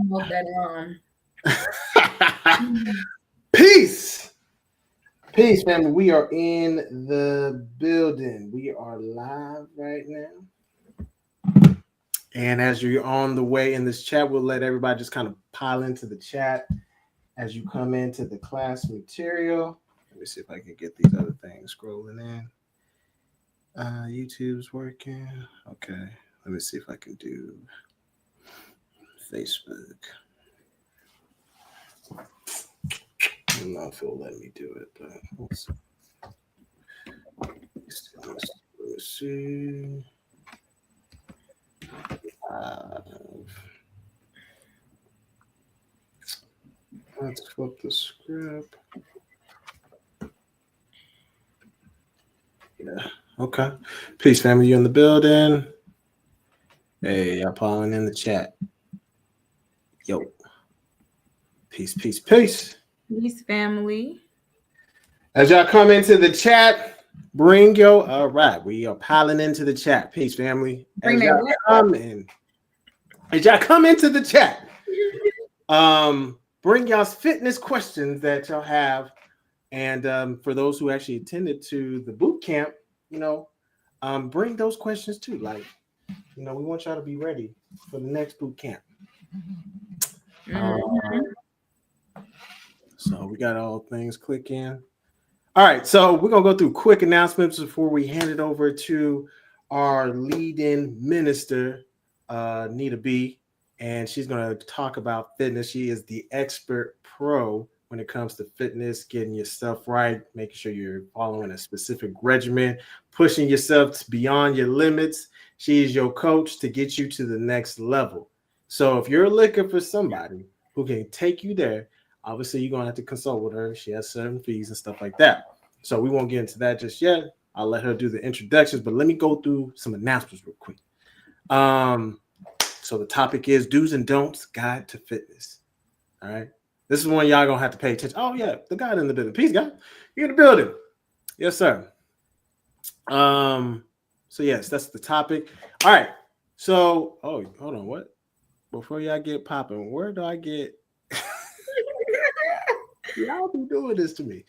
Smoke that Peace. Peace, family. We are in the building. We are live right now. And as you're on the way in this chat, we'll let everybody just kind of pile into the chat as you come into the class material. Let me see if I can get these other things scrolling in. YouTube's working. Okay. Let me see if I can do Facebook. I don't know if it'll let me do it, but let's see. Let's flip the script. Yeah. Okay. Peace, family. You in the building? Hey, y'all piling in the chat. Yo. Peace, peace, peace. Peace, family. As y'all come into the chat, bring your all right. We are piling into the chat. Peace, family. As y'all come in, as y'all come into the chat, bring y'all's fitness questions that y'all have. And for those who actually attended to the boot camp, bring those questions too. Like, we want y'all to be ready for the next boot camp. So we got all things clicking. All right, so we're gonna go through quick announcements before we hand it over to our lead-in minister, Nita B, and she's gonna talk about fitness. She is the expert pro when it comes to fitness, getting your stuff right, making sure you're following a specific regimen, pushing yourself beyond your limits. She is your coach to get you to the next level. So if you're looking for somebody who can take you there, obviously you're gonna have to consult with her. She has certain fees and stuff like that. So we won't get into that just yet. I'll let her do the introductions, but let me go through some announcements real quick. So the topic is do's and don'ts guide to fitness. All right. This is one y'all gonna have to pay attention. Oh, yeah, the guy in the building. Peace, guy. You're in the building. Yes, sir. So yes, that's the topic. All right. So, hold on. What? Before y'all get popping, where do I get? Y'all be doing this to me.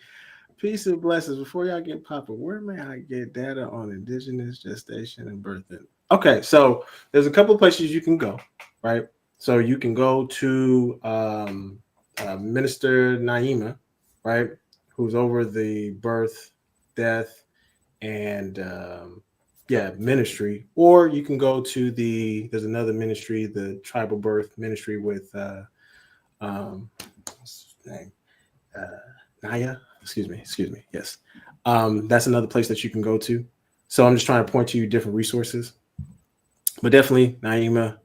Peace and blessings. Before y'all get popping, where may I get data on indigenous gestation and birthing? Okay, so there's a couple of places you can go, right? So you can go to Minister Naima, right, who's over the birth, death, and ministry. Or you can go to there's another ministry, the Tribal Birth Ministry with what's his name? Naya. Excuse me. Yes. That's another place that you can go to. So I'm just trying to point to you different resources. But definitely, Naima,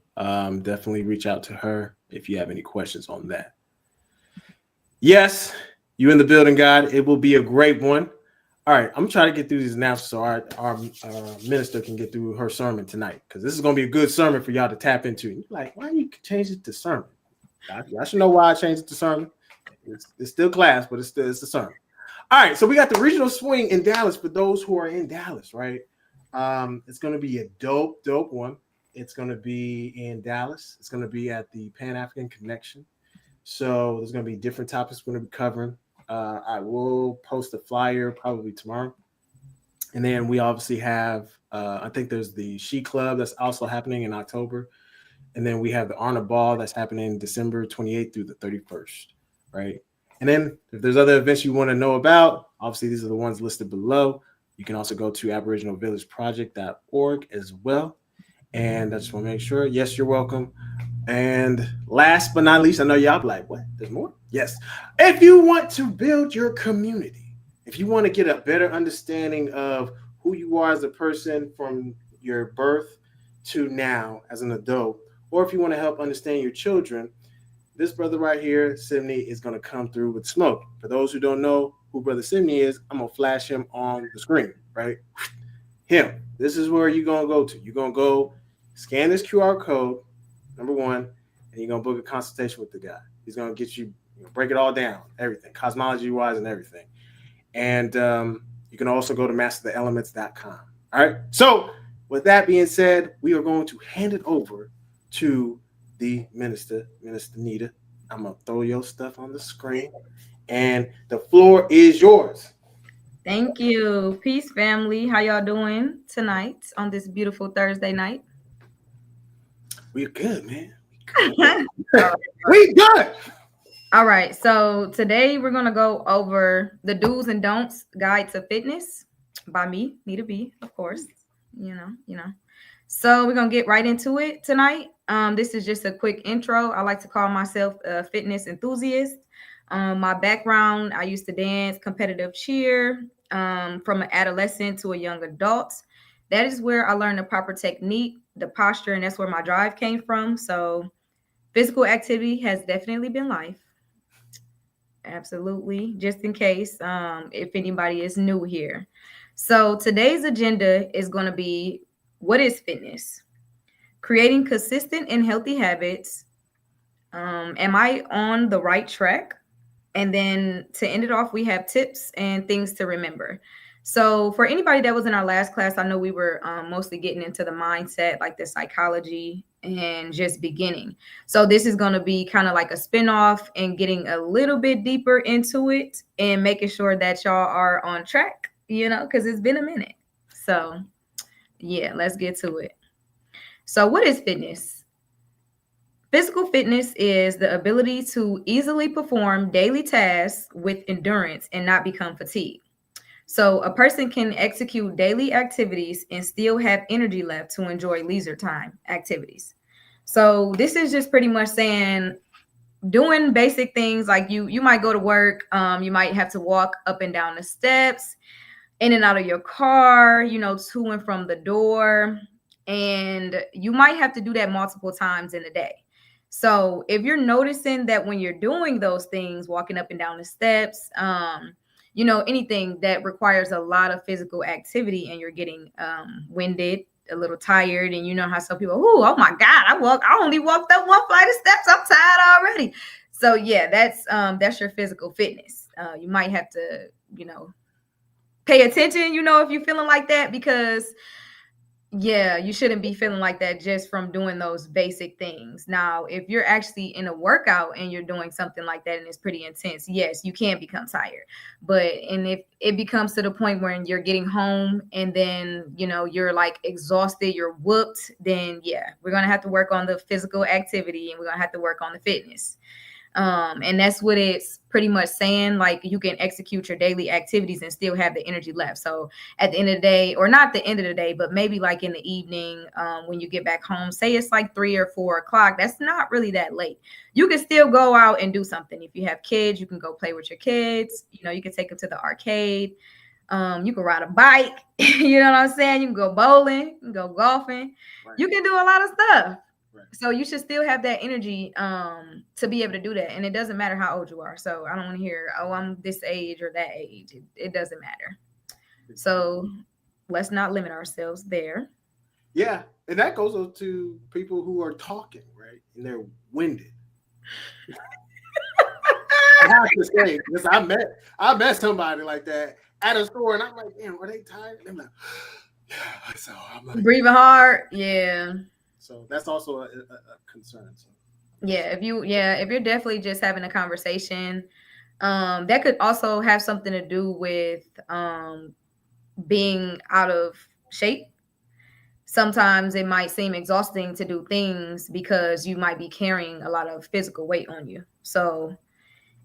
definitely reach out to her if you have any questions on that. Yes, you in the building, God. It will be a great one. All right, I'm trying to get through these announcements so our minister can get through her sermon tonight, because this is going to be a good sermon for y'all to tap into. You're like, why you change it to sermon? Y'all should know why I changed it to sermon. It's still class, but it's a sermon. All right, so we got the regional swing in Dallas for those who are in Dallas, right? It's going to be a dope one. It's going to be in Dallas. It's going to be at the Pan-African Connection. So there's going to be different topics we're going to be covering. I will post a flyer probably tomorrow. And then we obviously have, I think there's the She Club that's also happening in October. And then we have the Honor Ball that's happening December 28th through the 31st, right? And then if there's other events you want to know about, obviously these are the ones listed below. You can also go to aboriginalvillageproject.org as well. And I just want to make sure, yes, you're welcome. And last but not least, I know y'all be like, what? There's more? Yes. If you want to build your community, if you want to get a better understanding of who you are as a person from your birth to now as an adult, or if you want to help understand your children, this brother right here, Simney, is going to come through with smoke. For those who don't know who Brother Simney is, I'm going to flash him on the screen, right? Him. This is where you're going to go to. You're going to go scan this QR code, number one, and you're going to book a consultation with the guy. He's going to get you, break it all down, everything, cosmology-wise and everything. And you can also go to mastertheelements.com. All right? So with that being said, we are going to hand it over to the Minister Nita. I'm gonna throw your stuff on the screen, and the floor is yours. Thank you. Peace, family. How y'all doing tonight on this beautiful Thursday night? We're good, man. All We good. All right. So today we're gonna go over the do's and don'ts guide to fitness by me, Nita B, of course. You know. So we're gonna get right into it tonight. This is just a quick intro. I like to call myself a fitness enthusiast. My background, I used to dance competitive cheer from an adolescent to a young adult. That is where I learned the proper technique, the posture, and that's where my drive came from. So physical activity has definitely been life. Absolutely. Just in case, if anybody is new here. So today's agenda is going to be, what is fitness? Creating consistent and healthy habits. Am I on the right track? And then to end it off, we have tips and things to remember. So for anybody that was in our last class, I know we were mostly getting into the mindset, like the psychology and just beginning. So this is going to be kind of like a spinoff and getting a little bit deeper into it and making sure that y'all are on track, because it's been a minute. So yeah, let's get to it. So what is fitness? Physical fitness is the ability to easily perform daily tasks with endurance and not become fatigued. So a person can execute daily activities and still have energy left to enjoy leisure time activities. So this is just pretty much saying doing basic things like you might go to work, you might have to walk up and down the steps, in and out of your car, to and from the door, and you might have to do that multiple times in a day. So if you're noticing that when you're doing those things, walking up and down the steps, anything that requires a lot of physical activity and you're getting winded, a little tired, and you know how some people, oh my God, I only walked up one flight of steps, I'm tired already. So yeah, that's your physical fitness. You might have to, pay attention, if you're feeling like that, because yeah, you shouldn't be feeling like that just from doing those basic things. Now, if you're actually in a workout and you're doing something like that and it's pretty intense, yes, you can become tired. And if it becomes to the point where you're getting home and then, you're like exhausted, you're whooped, then yeah, we're going to have to work on the physical activity and we're going to have to work on the fitness. And that's what it's pretty much saying. Like, you can execute your daily activities and still have the energy left. So at the end of the day, or not the end of the day, but maybe like in the evening, when you get back home, say it's like 3 or 4 o'clock, that's not really that late. You can still go out and do something. If you have kids, you can go play with your kids. You can take them to the arcade. You can ride a bike. You know what I'm saying? You can go bowling, you can go golfing. Right. You can do a lot of stuff. Right. So you should still have that energy to be able to do that. And it doesn't matter how old you are. So I don't want to hear, oh, I'm this age or that age. It doesn't matter. So let's not limit ourselves there. Yeah. And that goes to people who are talking, right? And they're winded. I have to say, because I met somebody like that at a store, and I'm like, damn, are they tired? And I'm like, yeah. So I'm like, breathing hard. Yeah. So that's also a concern. So. Yeah, if you're definitely just having a conversation, that could also have something to do with being out of shape. Sometimes it might seem exhausting to do things because you might be carrying a lot of physical weight on you. So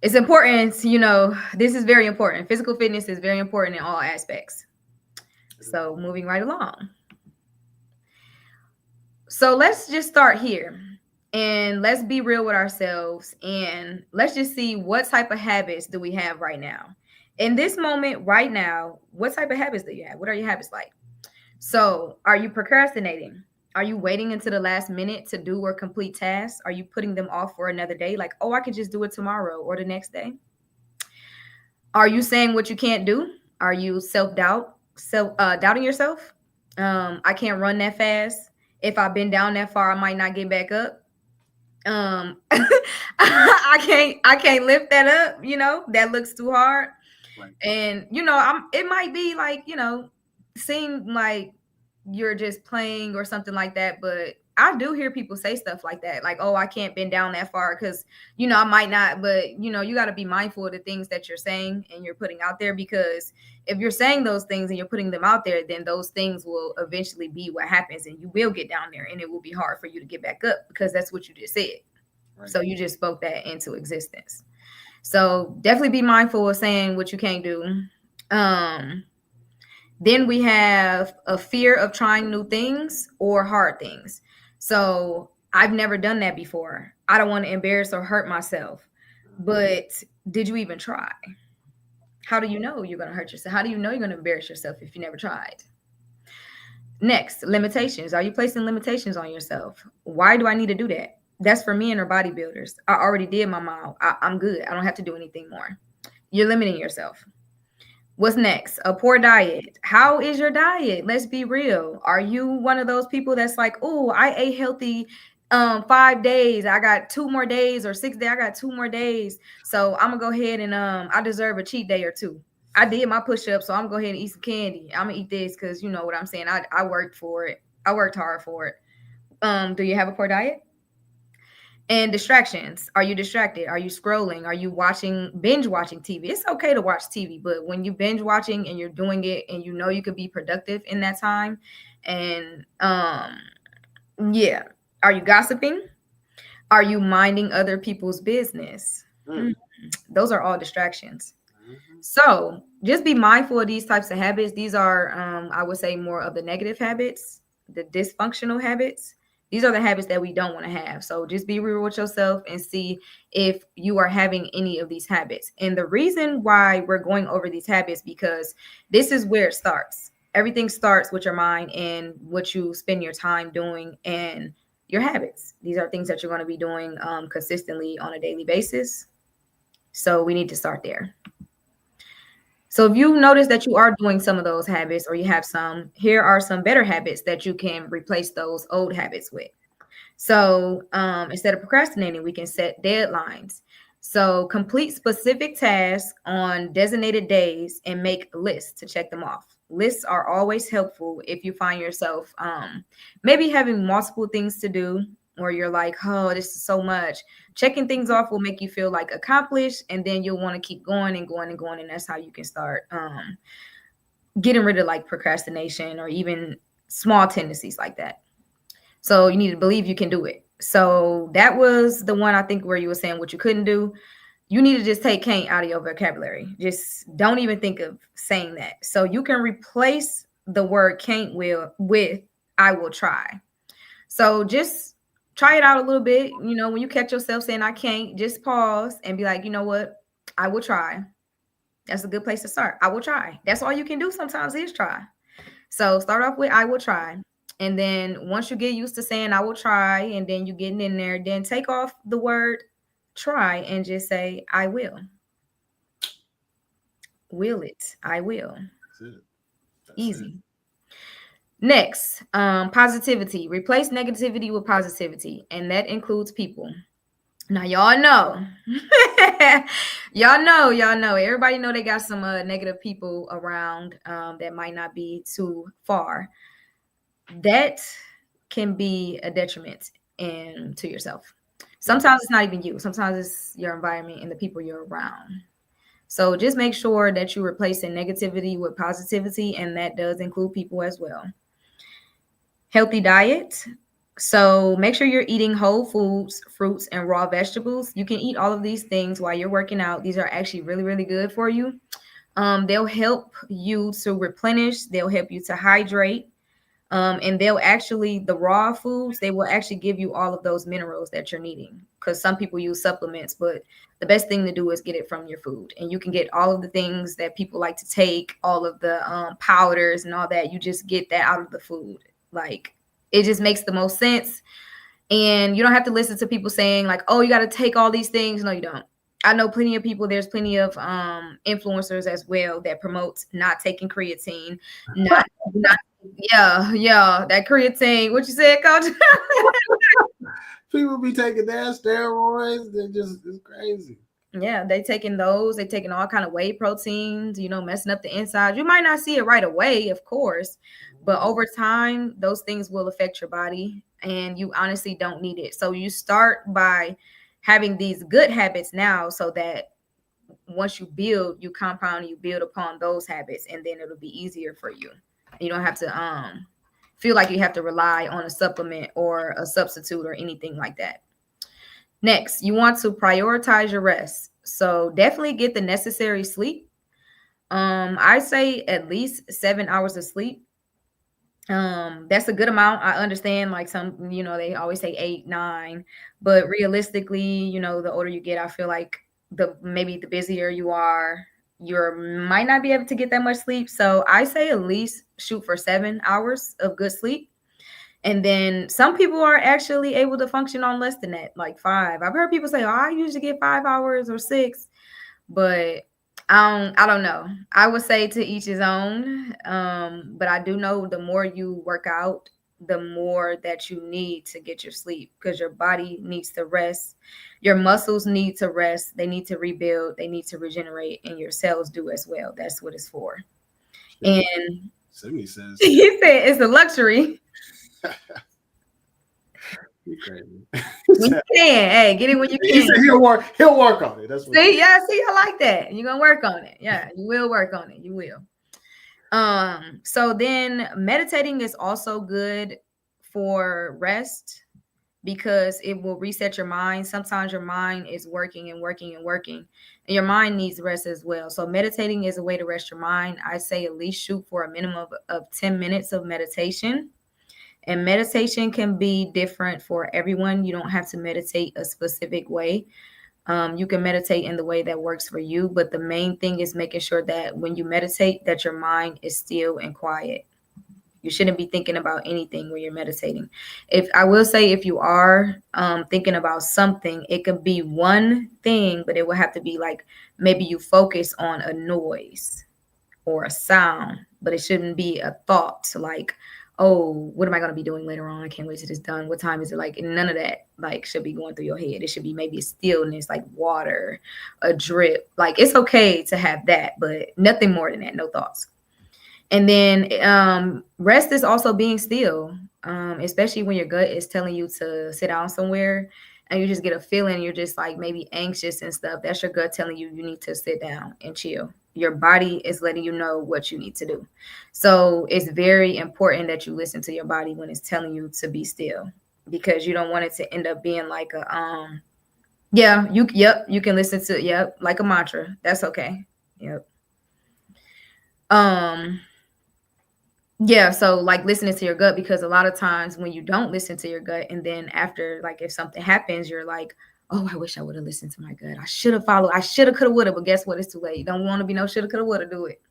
it's important, this is very important. Physical fitness is very important in all aspects. So moving right along. So let's just start here and let's be real with ourselves and let's just see what type of habits do we have right now. In this moment right now, what type of habits do you have? What are your habits like? So are you procrastinating? Are you waiting until the last minute to do or complete tasks? Are you putting them off for another day? Like, oh, I could just do it tomorrow or the next day. Are you saying what you can't do? Are you doubting yourself? I can't run that fast. If I've been down that far, I might not get back up. I can't lift that up, that looks too hard. Right. And it might be like, seem like you're just playing or something like that, but I do hear people say stuff like that, like, oh, I can't bend down that far because, I might not, but, you got to be mindful of the things that you're saying and you're putting out there, because if you're saying those things and you're putting them out there, then those things will eventually be what happens, and you will get down there and it will be hard for you to get back up, because that's what you just said. Right. So you just spoke that into existence. So definitely be mindful of saying what you can't do. Then we have a fear of trying new things or hard things. So I've never done that before. I don't want to embarrass or hurt myself. But did you even try? How do you know you're going to hurt yourself? How do you know you're going to embarrass yourself if you never tried? Next, limitations. Are you placing limitations on yourself? Why do I need to do that? That's for men or bodybuilders. I already did my mile. I'm good. I don't have to do anything more. You're limiting yourself. What's next? A poor diet. How is your diet? Let's be real. Are you one of those people that's like, oh, I ate healthy 5 days. I got 2 more days, or 6 days. I got 2 more days. So I'm gonna go ahead and I deserve a cheat day or 2. I did my push-up, so I'm gonna go ahead and eat some candy. I'm gonna eat this because you know what I'm saying. I worked for it. I worked hard for it. Do you have a poor diet? And distractions. Are you distracted? Are you scrolling? Are you binge watching TV? It's okay to watch TV, but when you binge watching and you're doing it and you know you could be productive in that time, and yeah. Are you gossiping? Are you minding other people's business? Those are all distractions. So just be mindful of these types of habits. These are, I would say, more of the negative habits, the dysfunctional habits. These are the habits that we don't want to have. So just be real with yourself and see if you are having any of these habits. And the reason why we're going over these habits, because this is where it starts. Everything starts with your mind and what you spend your time doing and your habits. These are things that you're going to be doing consistently on a daily basis. So we need to start there. So if you notice that you are doing some of those habits, or you have some, here are some better habits that you can replace those old habits with. So instead of procrastinating, we can set deadlines. So complete specific tasks on designated days and make lists to check them off. Lists are always helpful if you find yourself maybe having multiple things to do, or you're like, oh, this is so much. Checking things off will make you feel like accomplished, and then you'll want to keep going and going and going. And that's how you can start getting rid of like procrastination or even small tendencies like that. So you need to believe you can do it. So that was the one, I think, where you were saying what you couldn't do. You need to just take can't out of your vocabulary. Just don't even think of saying that. So you can replace the word can't with I will try. So just try it out a little bit. You know, when you catch yourself saying I can't, just pause and be like, you know what? I will try. That's a good place to start. I will try. That's all you can do sometimes is try. So start off with I will try. And then once you get used to saying I will try, and then you getting in there, then take off the word try and just say I will. Will it? I will. That's it. That's easy. It. Next, positivity. Replace negativity with positivity, and that includes people. Now, y'all know, y'all know. Everybody know they got some negative people around that might not be too far. That can be a detriment to yourself. Sometimes it's not even you. Sometimes it's your environment and the people you're around. So just make sure that you're replacing negativity with positivity, and that does include people as well. Healthy diet. So make sure you're eating whole foods, fruits, and raw vegetables. You can eat all of these things while you're working out. These are actually really, really good for you. They'll help you to replenish. They'll help you to hydrate. And the raw foods, they will actually give you all of those minerals that you're needing, because some people use supplements, but the best thing to do is get it from your food. And you can get all of the things that people like to take, all of the powders and all that. You just get that out of the food. Like, it just makes the most sense. And you don't have to listen to people saying like, oh, you got to take all these things. No, you don't. I know plenty of people. There's plenty of influencers as well that promote not taking creatine, not that creatine. What you said, Coach? People be taking that steroids. They're just, it's crazy. Yeah, they taking those, they taking all kind of whey proteins, messing up the insides. You might not see it right away, of course, but over time, those things will affect your body and you honestly don't need it. So you start by having these good habits now so that once you build, you compound, you build upon those habits, and then it'll be easier for you. You don't have to feel like you have to rely on a supplement or a substitute or anything like that. Next, you want to prioritize your rest. So definitely get the necessary sleep. I say at least 7 hours of sleep. That's a good amount. I understand like some, they always say 8, 9, but realistically, the older you get, I feel like maybe the busier you are, you might not be able to get that much sleep. So I say at least shoot for 7 hours of good sleep. And then some people are actually able to function on less than that, like 5. I've heard people say, "Oh, I usually get 5 hours or 6," but I don't know. I would say to each his own. But I do know the more you work out, the more that you need to get your sleep because your body needs to rest. Your muscles need to rest. They need to rebuild. They need to regenerate, and your cells do as well. That's what it's for. And Sydney says he said it's a luxury. you crazy. When you can, hey, get it when you He can. said he'll work on it. That's what See, yeah, see, I like that. You're gonna work on it. Yeah, you will work on it. You will. So then meditating is also good for rest because it will reset your mind. Sometimes your mind is working and working and working, and your mind needs rest as well. So meditating is a way to rest your mind. I say at least shoot for a minimum of 10 minutes of meditation. And meditation can be different for everyone. You don't have to meditate a specific way. You can meditate in the way that works for you. But the main thing is making sure that when you meditate, that your mind is still and quiet. You shouldn't be thinking about anything when you're meditating. If I will say, if you are thinking about something, it could be one thing, but it will have to be like maybe you focus on a noise or a sound, but it shouldn't be a thought like, oh, what am I going to be doing later on? I can't wait till it's done. What time is it? Like, none of that like should be going through your head. It should be maybe a stillness, like water, a drip. Like, it's okay to have that, but nothing more than that. No thoughts. And then rest is also being still, especially when your gut is telling you to sit down somewhere and you just get a feeling you're just like maybe anxious and stuff. That's your gut telling you need to sit down and chill. Your body is letting you know what you need to do. So it's very important that you listen to your body when it's telling you to be still, because you don't want it to end up being like a you can listen to like a mantra. That's okay. So like listening to your gut, because a lot of times when you don't listen to your gut and then after, like if something happens, you're like, oh, I wish I would have listened to my gut. I should have followed. I should have, could have, would have. But guess what? It's too late. You don't want to be no should have, could have, would have. Do it.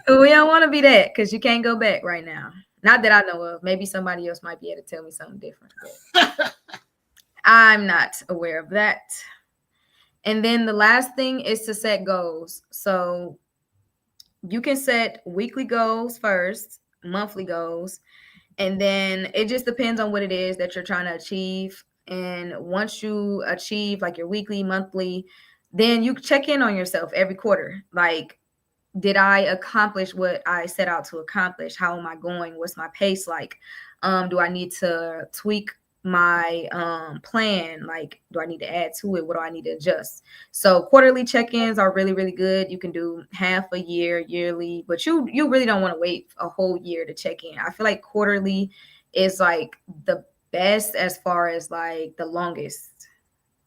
We don't want to be that because you can't go back right now. Not that I know of. Maybe somebody else might be able to tell me something different. But I'm not aware of that. And then the last thing is to set goals. So you can set weekly goals first, monthly goals, and then it just depends on what it is that you're trying to achieve. And once you achieve like your weekly, monthly, then you check in on yourself every quarter. Like, did I accomplish what I set out to accomplish? How am I going? What's my pace like? Do I need to tweak my plan? Like, do I need to add to it? What do I need to adjust? So quarterly check-ins are really, really good. You can do half a year, yearly, but you really don't want to wait a whole year to check in. I feel like quarterly is like the best as far as like the longest.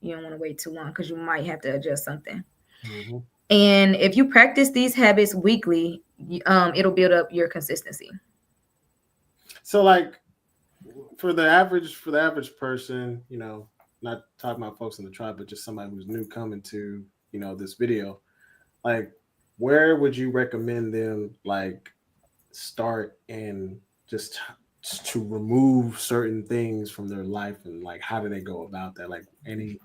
You don't want to wait too long because you might have to adjust something. Mm-hmm. And if you practice these habits weekly, it'll build up your consistency. So like for the average person, not talking about folks in the tribe, but just somebody who's new coming to, this video, like where would you recommend them like start and just to remove certain things from their life, and like how do they go about that? Like any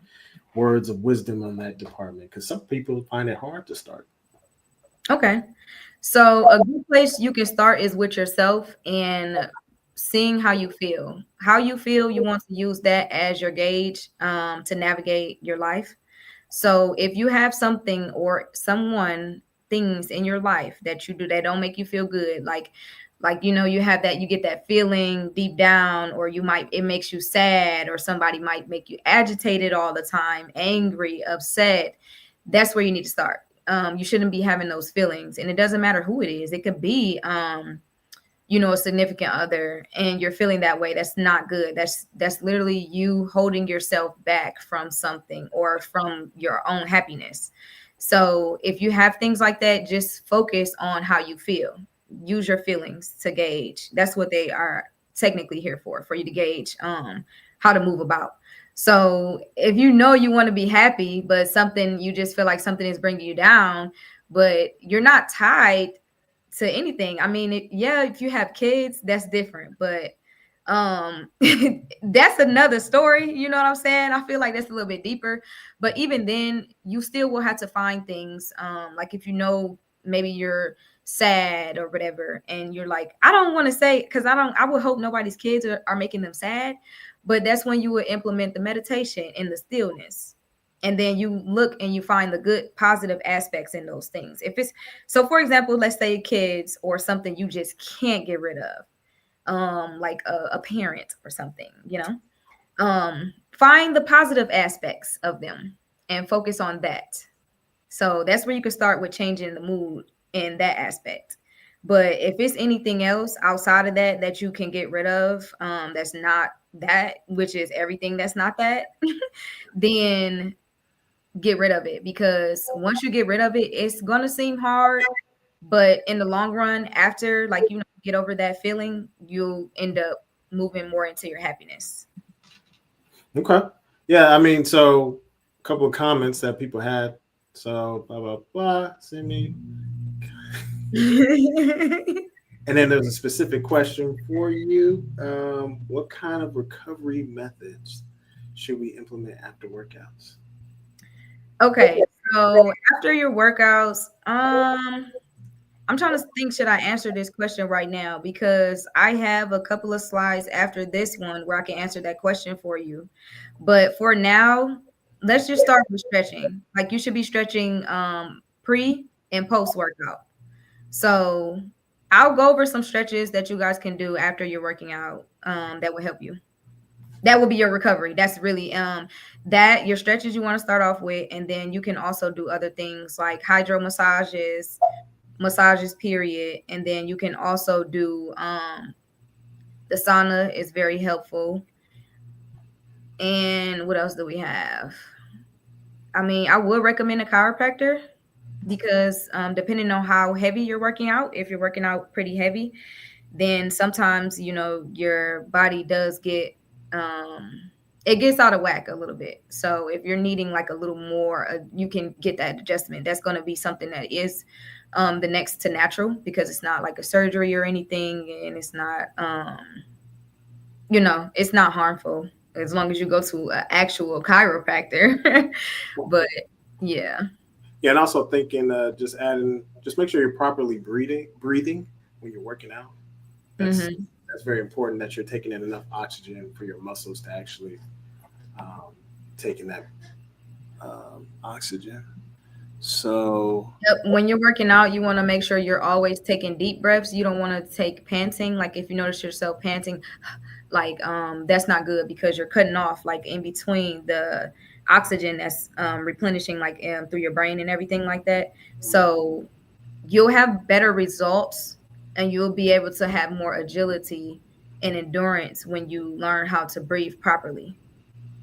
words of wisdom on that department, because some people find it hard to start. Okay, so a good place you can start is with yourself, and seeing how you feel. How you feel, you want to use that as your gauge to navigate your life. So if you have something or someone, things in your life that you do that don't make you feel good, like you have that, you get that feeling deep down, or it makes you sad, or somebody might make you agitated all the time, angry, upset. That's where you need to start. You shouldn't be having those feelings, and it doesn't matter who it is. It could be a significant other, and you're feeling that way. That's not good. That's literally you holding yourself back from something or from your own happiness. So if you have things like that, just focus on how you feel. Use your feelings to gauge. That's what they are technically here for you to gauge how to move about. So if you want to be happy, but something, you just feel like something is bringing you down, but you're not tied to anything. I mean, if you have kids, that's different, but that's another story. You know what I'm saying? I feel like that's a little bit deeper, but even then, you still will have to find things. Like if maybe you're sad or whatever, and you're like, I don't want to say, because I would hope nobody's kids are making them sad, but that's when you would implement the meditation and the stillness. And then you look and you find the good positive aspects in those things. If it's so, for example, let's say kids or something you just can't get rid of, like a parent or something, find the positive aspects of them and focus on that. So that's where you can start with changing the mood in that aspect. But if it's anything else outside of that you can get rid of, that's not that, which is everything that's not that, then get rid of it. Because once you get rid of it, it's gonna seem hard, but in the long run, after get over that feeling, you'll end up moving more into your happiness. Okay. Yeah, I mean, so a couple of comments that people had. So blah blah blah. Send me. And then there's a specific question for you. What kind of recovery methods should we implement after workouts? Okay, so after your workouts, I'm trying to think, should I answer this question right now? Because I have a couple of slides after this one where I can answer that question for you. But for now, let's just start with stretching. Like you should be stretching pre and post workout. So I'll go over some stretches that you guys can do after you're working out that will help you. That will be your recovery. That's really that your stretches you want to start off with, and then you can also do other things like hydro massages, period. And then you can also do the sauna is very helpful. And what else do we have? I mean, I would recommend a chiropractor because depending on how heavy you're working out, if you're working out pretty heavy, then sometimes your body does get it gets out of whack a little bit. So if you're needing like a little more, you can get that adjustment. That's going to be something that is the next to natural, because it's not like a surgery or anything, and it's not it's not harmful as long as you go to an actual chiropractor. But yeah. Yeah, and also thinking, just make sure you're properly breathing when you're working out. That's very important, that you're taking in enough oxygen for your muscles to actually take in that oxygen. So when you're working out, you want to make sure you're always taking deep breaths. You don't want to take panting. Like if you notice yourself panting, like that's not good, because you're cutting off like in between the oxygen that's replenishing like through your brain and everything like that. So you'll have better results, and you'll be able to have more agility and endurance when you learn how to breathe properly.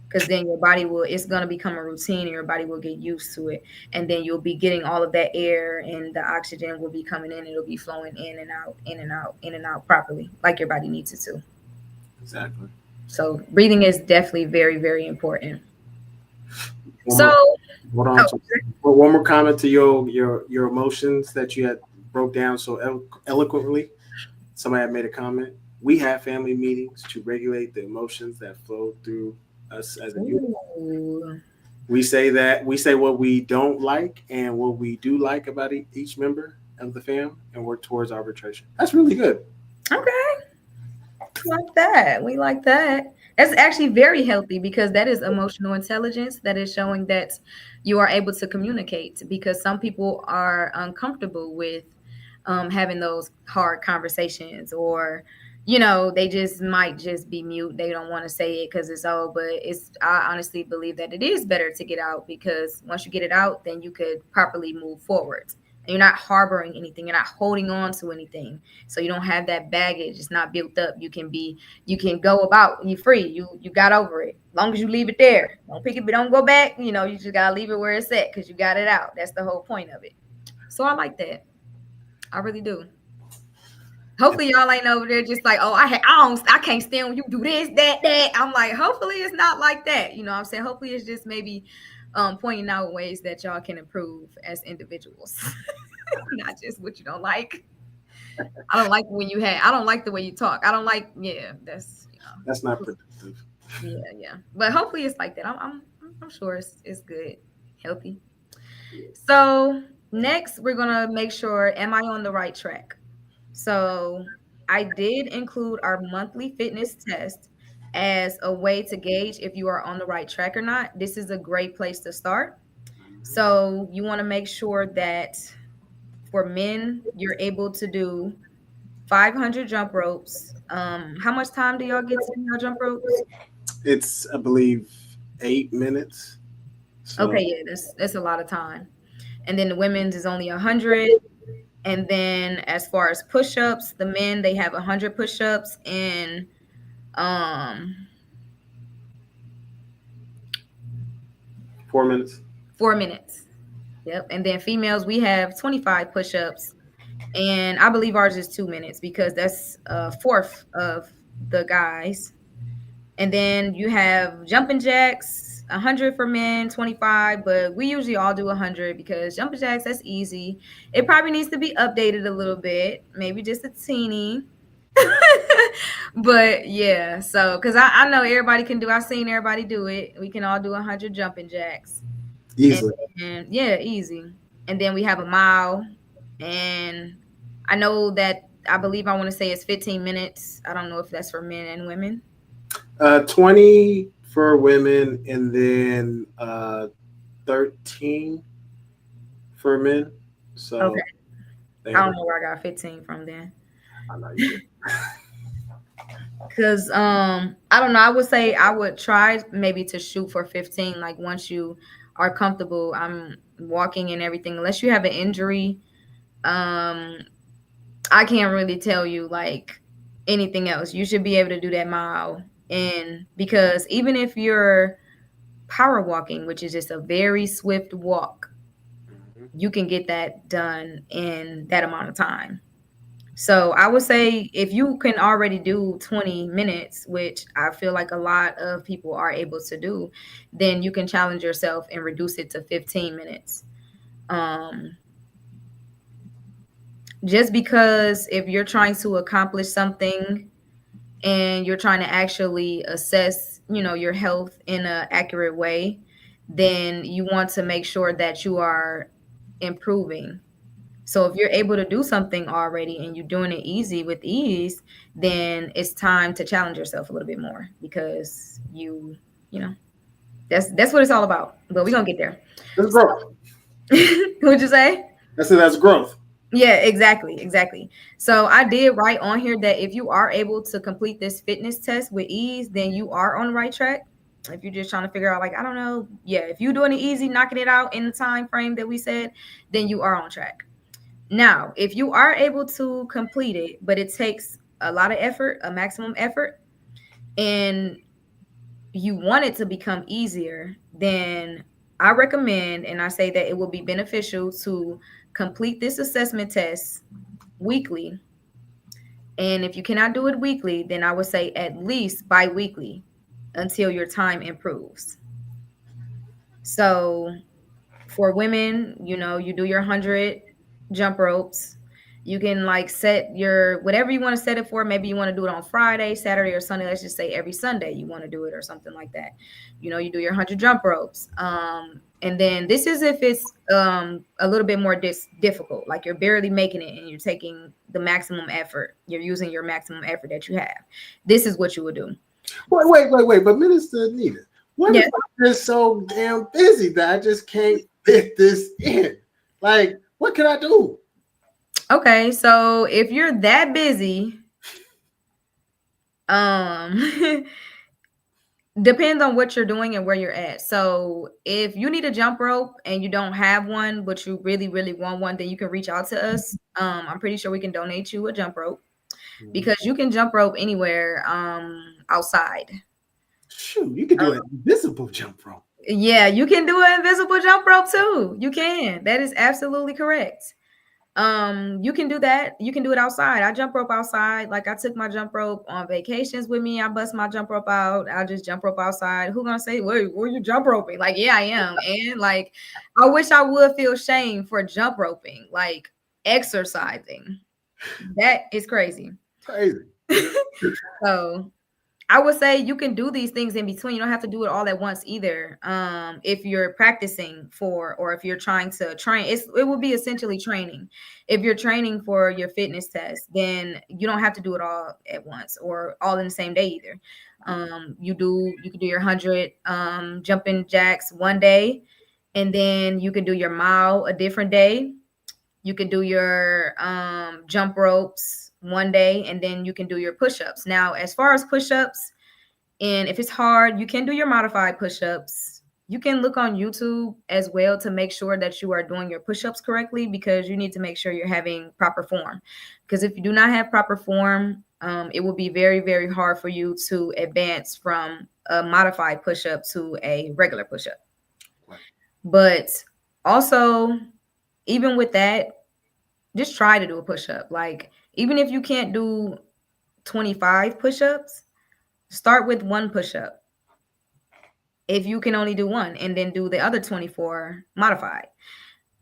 Because then your body it's going to become a routine, and your body will get used to it. And then you'll be getting all of that air, and the oxygen will be coming in. It'll be flowing in and out, in and out, in and out properly, like your body needs it to. Exactly. So breathing is definitely very, very important. Hold on. One more comment to your emotions that you had broke down so eloquently. Somebody had made a comment. We have family meetings to regulate the emotions that flow through us as a unit. We say what we don't like and what we do like about each member of the fam, and work towards arbitration. That's really good. Okay. like that. We like that. That's actually very healthy because that is emotional intelligence. That is showing that you are able to communicate because some people are uncomfortable with having those hard conversations or they just might just be mute. They don't want to say it because it's but I honestly believe that it is better to get out because once you get it out, then you could properly move forward. And you're not harboring anything. You're not holding on to anything. So you don't have that baggage. It's not built up. You can go about. You're free. You got over it. As long as you leave it there. Don't pick it, but don't go back. You just gotta leave it where it's at because you got it out. That's the whole point of it. So I like that. I really do. Hopefully y'all ain't over there just like, oh, I can't stand when you do this, that. I'm like, hopefully it's not like that. You know what I'm saying? Hopefully it's just maybe pointing out ways that y'all can improve as individuals. Not just what you don't like. I don't like I don't like the way you talk. I don't like, that's not productive. Yeah. But hopefully it's like that. I'm sure it's good, healthy. So next we're gonna make sure, am I on the right track? So I did include our monthly fitness test as a way to gauge if you are on the right track or not. This is a great place to start. So you want to make sure that for men, you're able to do 500 jump ropes. How much time do y'all get to do your jump ropes? It's, I believe, 8 minutes. So. Okay, yeah, that's a lot of time. And then the women's is only 100. And then as far as push-ups, the men, they have 100 push-ups in 4 minutes. 4 minutes. Yep. And then females, we have 25 push-ups. And I believe ours is 2 minutes because that's a fourth of the guys. And then you have jumping jacks, 100 for men, 25, but we usually all do 100 because jumping jacks, that's easy. It probably needs to be updated a little bit, maybe just a teeny. But yeah, so because I know everybody can do, I've seen everybody do it. We can all do 100 jumping jacks. Easily. And yeah, easy. And then we have a mile. And I know that I believe I want to say it's 15 minutes. I don't know if that's for men and women. 20 for women and then 13 for men. So okay. I don't know where I got 15 from then. I know you did. Because I don't know. I would say I would try maybe to shoot for 15. Like once you are comfortable, I'm walking and everything. Unless you have an injury, I can't really tell you like anything else. You should be able to do that mile. And because even if you're power walking, which is just a very swift walk, you can get that done in that amount of time. So I would say if you can already do 20 minutes, which I feel like a lot of people are able to do, then you can challenge yourself and reduce it to 15 minutes. Just because if you're trying to accomplish something and you're trying to actually assess, your health in an accurate way, then you want to make sure that you are improving. So if you're able to do something already and you're doing it with ease, then it's time to challenge yourself a little bit more because that's what it's all about. But we're going to get there. That's growth. What'd you say? I said that's growth. Yeah, exactly. So I did write on here that if you are able to complete this fitness test with ease, then you are on the right track. If you're just trying to figure out, like, I don't know. Yeah, if you're doing it easy, knocking it out in the time frame that we said, then you are on track. Now, if you are able to complete it, but it takes a lot of effort, a maximum effort, and you want it to become easier, then I recommend and I say that it will be beneficial to complete this assessment test weekly. And if you cannot do it weekly, then I would say at least bi-weekly until your time improves. So for women, you do your 100 jump ropes. You can like set your whatever you want to set it for. Maybe you want to do it on Friday, Saturday, or Sunday. Let's just say every Sunday you want to do it or something like that. You do your 100 jump ropes. And then this is if it's a little bit more difficult, like you're barely making it and you're taking the maximum effort. You're using your maximum effort that you have. This is what you would do. Wait. But Minister Anita, what if I'm just so damn busy that I just can't fit this in? Like, what can I do? Okay, so if you're that busy, depends on what you're doing and where you're at. So if you need a jump rope and you don't have one, but you really, really want one, then you can reach out to us. I'm pretty sure we can donate you a jump rope because you can jump rope anywhere outside. Shoot, you can do an invisible jump rope. Yeah, you can do an invisible jump rope too. You can. That is absolutely correct. You can do that. You can do it outside. I jump rope outside. Like I took my jump rope on vacations with me. I bust my jump rope out. I just jump rope outside. Who gonna say, where you jump roping? Like, yeah, I am. And like, I wish I would feel shame for jump roping, like exercising. That is crazy. Crazy. So I would say you can do these things in between. You don't have to do it all at once either. If you're practicing for, or if you're trying to train, it will be essentially training. If you're training for your fitness test, then you don't have to do it all at once or all in the same day either. You can do your 100 jumping jacks one day, and then you can do your mile a different day. You can do your jump ropes one day, and then you can do your push-ups. Now, as far as push-ups, and if it's hard, you can do your modified push-ups. You can look on YouTube as well to make sure that you are doing your push-ups correctly, because you need to make sure you're having proper form. Because if you do not have proper form, it will be very, very hard for you to advance from a modified push-up to a regular push-up. But also, even with that, just try to do a push-up. Like, even if you can't do 25 push-ups, start with one push-up. If you can only do one, and then do the other 24 modified.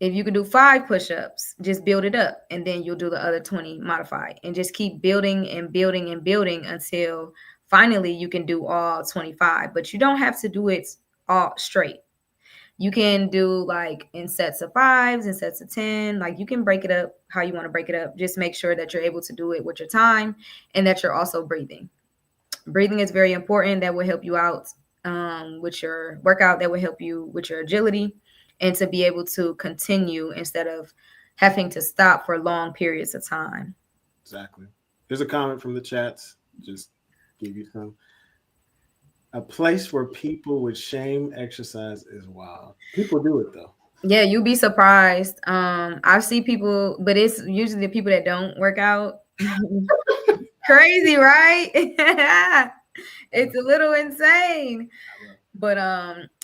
If you can do 5 push-ups, just build it up, and then you'll do the other 20 modified, and just keep building and building and building until finally you can do all 25. But you don't have to do it all straight. You can do like in sets of 5s and sets of 10. Like, you can break it up how you want to break it up. Just make sure that you're able to do it with your time, and that you're also breathing. Breathing is very important. That will help you out with your workout. That will help you with your agility, and to be able to continue instead of having to stop for long periods of time. Exactly. There's a comment from the chats. Just give you some. A place where people would shame exercise is wild. People do it though. Yeah, you'd be surprised. I see people, but it's usually the people that don't work out. Crazy, right? It's a little insane. But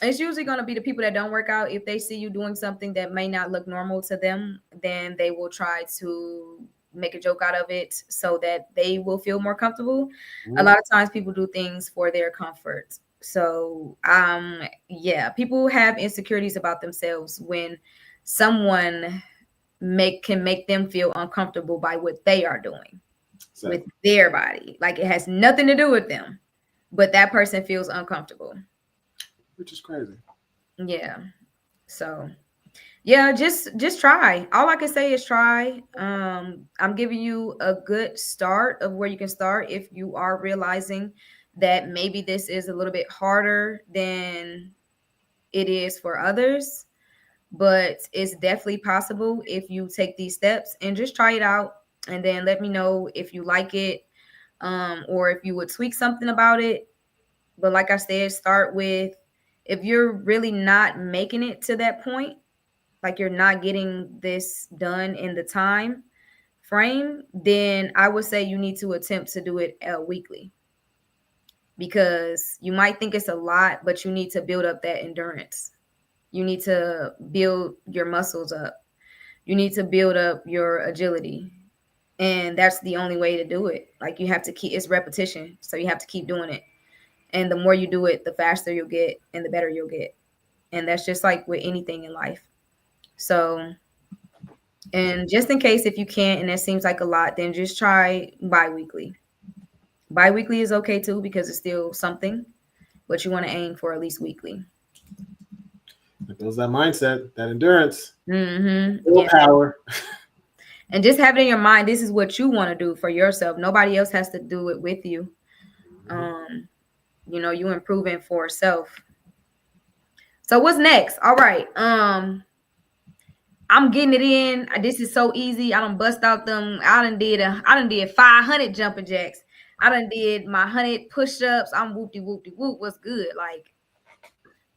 it's usually going to be the people that don't work out. If they see you doing something that may not look normal to them, then they will try to make a joke out of it so that they will feel more comfortable. A lot of times people do things for their comfort. So yeah, people have insecurities about themselves when someone can make them feel uncomfortable by what they are doing with their body. Like, it has nothing to do with them, but that person feels uncomfortable, which is crazy. Yeah. So yeah, just try. All I can say is try. I'm giving you a good start of where you can start if you are realizing that maybe this is a little bit harder than it is for others, but it's definitely possible if you take these steps, and just try it out, and then let me know if you like it, or if you would tweak something about it. But like I said, start with, if you're really not making it to that point, like you're not getting this done in the time frame, then I would say you need to attempt to do it weekly, because you might think it's a lot, but you need to build up that endurance. You need to build your muscles up. You need to build up your agility. And that's the only way to do it. Like, you have to keep, it's repetition. So you have to keep doing it. And the more you do it, the faster you'll get and the better you'll get. And that's just like with anything in life. So And just in case if you can't and that seems like a lot, then just try bi-weekly. Bi-weekly is okay too because it's still something, but you want to aim for at least weekly. It builds that mindset, that endurance, Yeah. willpower. And just have it in your mind, this is what you want to do for yourself. Nobody else has to do it with you. You know, you improving for self. So what's next? All right. I'm getting it in. This is so easy. I done bust out them. I done did 500 jumping jacks. I done did my 100 push-ups. I'm whoopty whoopty whoop. What's good? Like,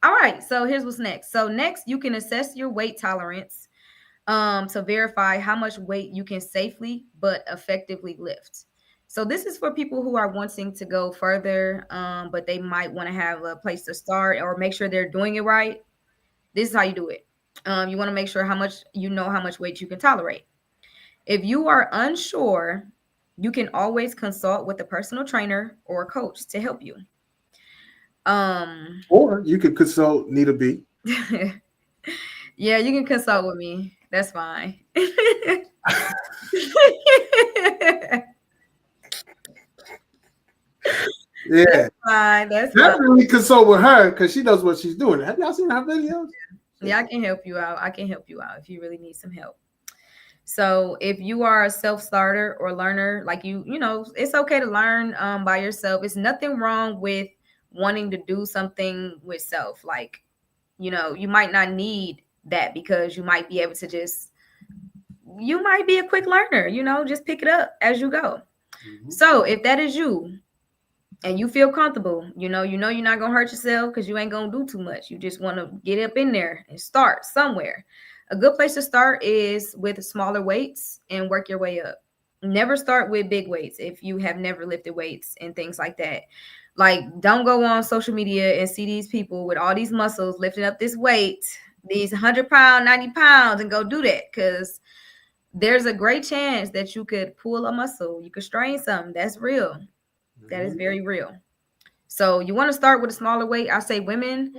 all right. So here's what's next. So next, you can assess your weight tolerance to verify how much weight you can safely but effectively lift. So this is for people who are wanting to go further, but they might want to have a place to start or make sure they're doing it right. This is how you do it. You want to make sure how much weight you can tolerate. If you are unsure, you can always consult with a personal trainer or a coach to help you. Or you could consult Nita B. Yeah, you can consult with me. That's fine. Yeah, that's fine. Definitely consult with her because she knows what she's doing. Have y'all seen her videos? Yeah, I can help you out. I can help you out if you really need some help. So if you are a self-starter or learner, like you know, it's okay to learn by yourself. It's nothing wrong with wanting to do something with self. Like, you know, you might not need that because you might be able to you might be a quick learner, you know, just pick it up as you go. So if that is you and you feel comfortable, you know you're not gonna hurt yourself because you ain't gonna do too much. You just want to get up in there and start somewhere. A good place to start is with smaller weights and work your way up. Never start with big weights if you have never lifted weights and things like that. Like, don't go on social media and see these people with all these muscles lifting up this weight, these 100-pound, 90 pounds, and go do that, because there's a great chance that you could pull a muscle, you could strain something. That's real. That is very real. So you want to start with a smaller weight. I say women,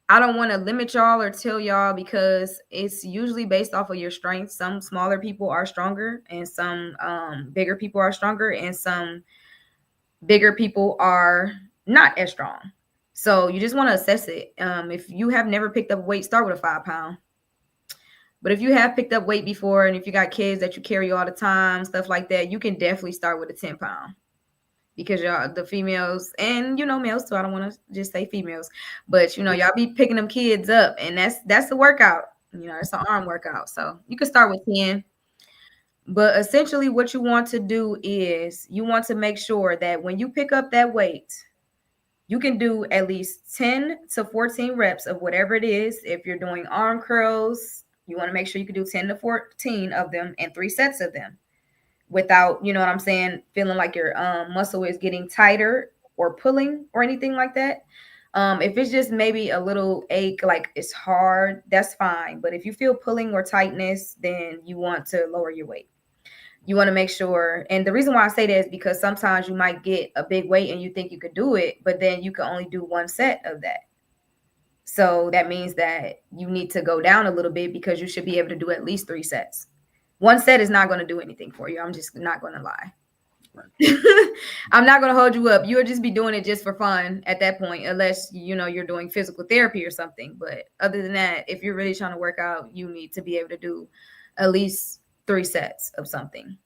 I don't want to limit y'all or tell y'all because it's usually based off of your strength. Some smaller people are stronger and some bigger people are stronger and some bigger people are not as strong. So you just want to assess it. If you have never picked up weight, start with a 5-pound. But if you have picked up weight before and if you got kids that you carry all the time, stuff like that, you can definitely start with a 10-pound. Because y'all, the females, and you know, males too, I don't want to just say females, but you know, y'all be picking them kids up, and that's a workout. You know, it's an arm workout. So you can start with 10. But essentially what you want to do is you want to make sure that when you pick up that weight, you can do at least 10 to 14 reps of whatever it is. If you're doing arm curls, you want to make sure you can do 10 to 14 of them and 3 sets of them, without, you know what I'm saying, feeling like your muscle is getting tighter or pulling or anything like that. If it's just maybe a little ache, like it's hard, that's fine. But if you feel pulling or tightness, then you want to lower your weight. You want to make sure, and the reason why I say that is because sometimes you might get a big weight and you think you could do it, but then you can only do 1 set of that. So that means that you need to go down a little bit because you should be able to do at least 3 sets. 1 set is not going to do anything for you. I'm just not going to lie. Right. I'm not going to hold you up. You'll just be doing it just for fun at that point, unless, you know, you're doing physical therapy or something. But other than that, if you're really trying to work out, you need to be able to do at least 3 sets of something.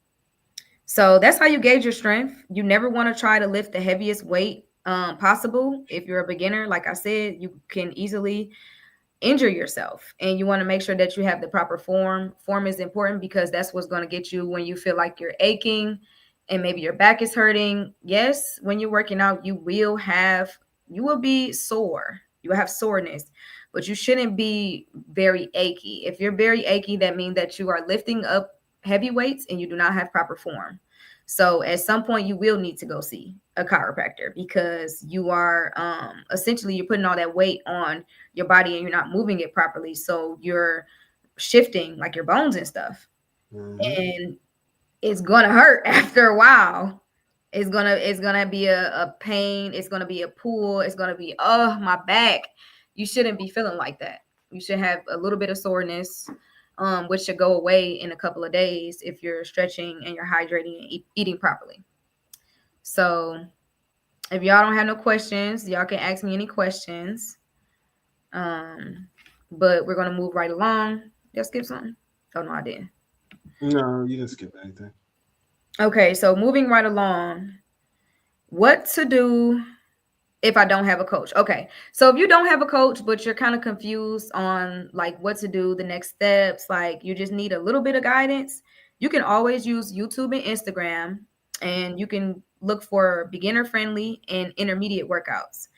So that's how you gauge your strength. You never want to try to lift the heaviest weight possible. If you're a beginner, like I said, you can easily injure yourself, and you want to make sure that you have the proper form. Form is important because that's what's going to get you when you feel like you're aching and maybe your back is hurting. Yes, when you're working out, you will be sore. You will have soreness, but you shouldn't be very achy. If you're very achy, that means that you are lifting up heavy weights and you do not have proper form. So at some point you will need to go see a chiropractor because you are essentially you're putting all that weight on your body and you're not moving it properly. So you're shifting like your bones and stuff. And it's gonna hurt after a while. It's gonna be a pain. It's gonna be a pull. It's gonna be, oh, my back. You shouldn't be feeling like that. You should have a little bit of soreness. which should go away in a couple of days if you're stretching and you're hydrating and eating properly. So if y'all don't have no questions, y'all can ask me any questions. But we're gonna move right along. Did I skip something? Oh no, I didn't. No, you didn't skip anything. Okay, so moving right along. What to do if I don't have a coach? Okay, so if you don't have a coach, but you're kind of confused on like what to do, the next steps, like you just need a little bit of guidance, you can always use YouTube and Instagram, and you can look for beginner friendly and intermediate workouts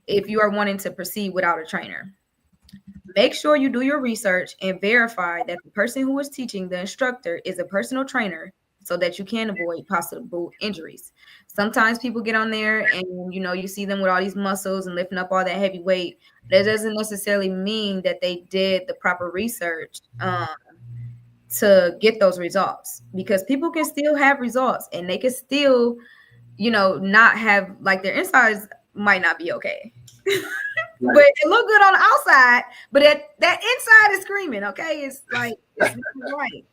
if you are wanting to proceed without a trainer. Make sure you do your research and verify that the person who is teaching the instructor is a personal trainer so that you can avoid possible injuries. Sometimes people get on there and you see them with all these muscles and lifting up all that heavy weight. That doesn't necessarily mean that they did the proper research to get those results, because people can still have results and they can still, not have, like, their insides might not be okay. Right. But it look good on the outside, but that inside is screaming. Okay, it's like it's not right.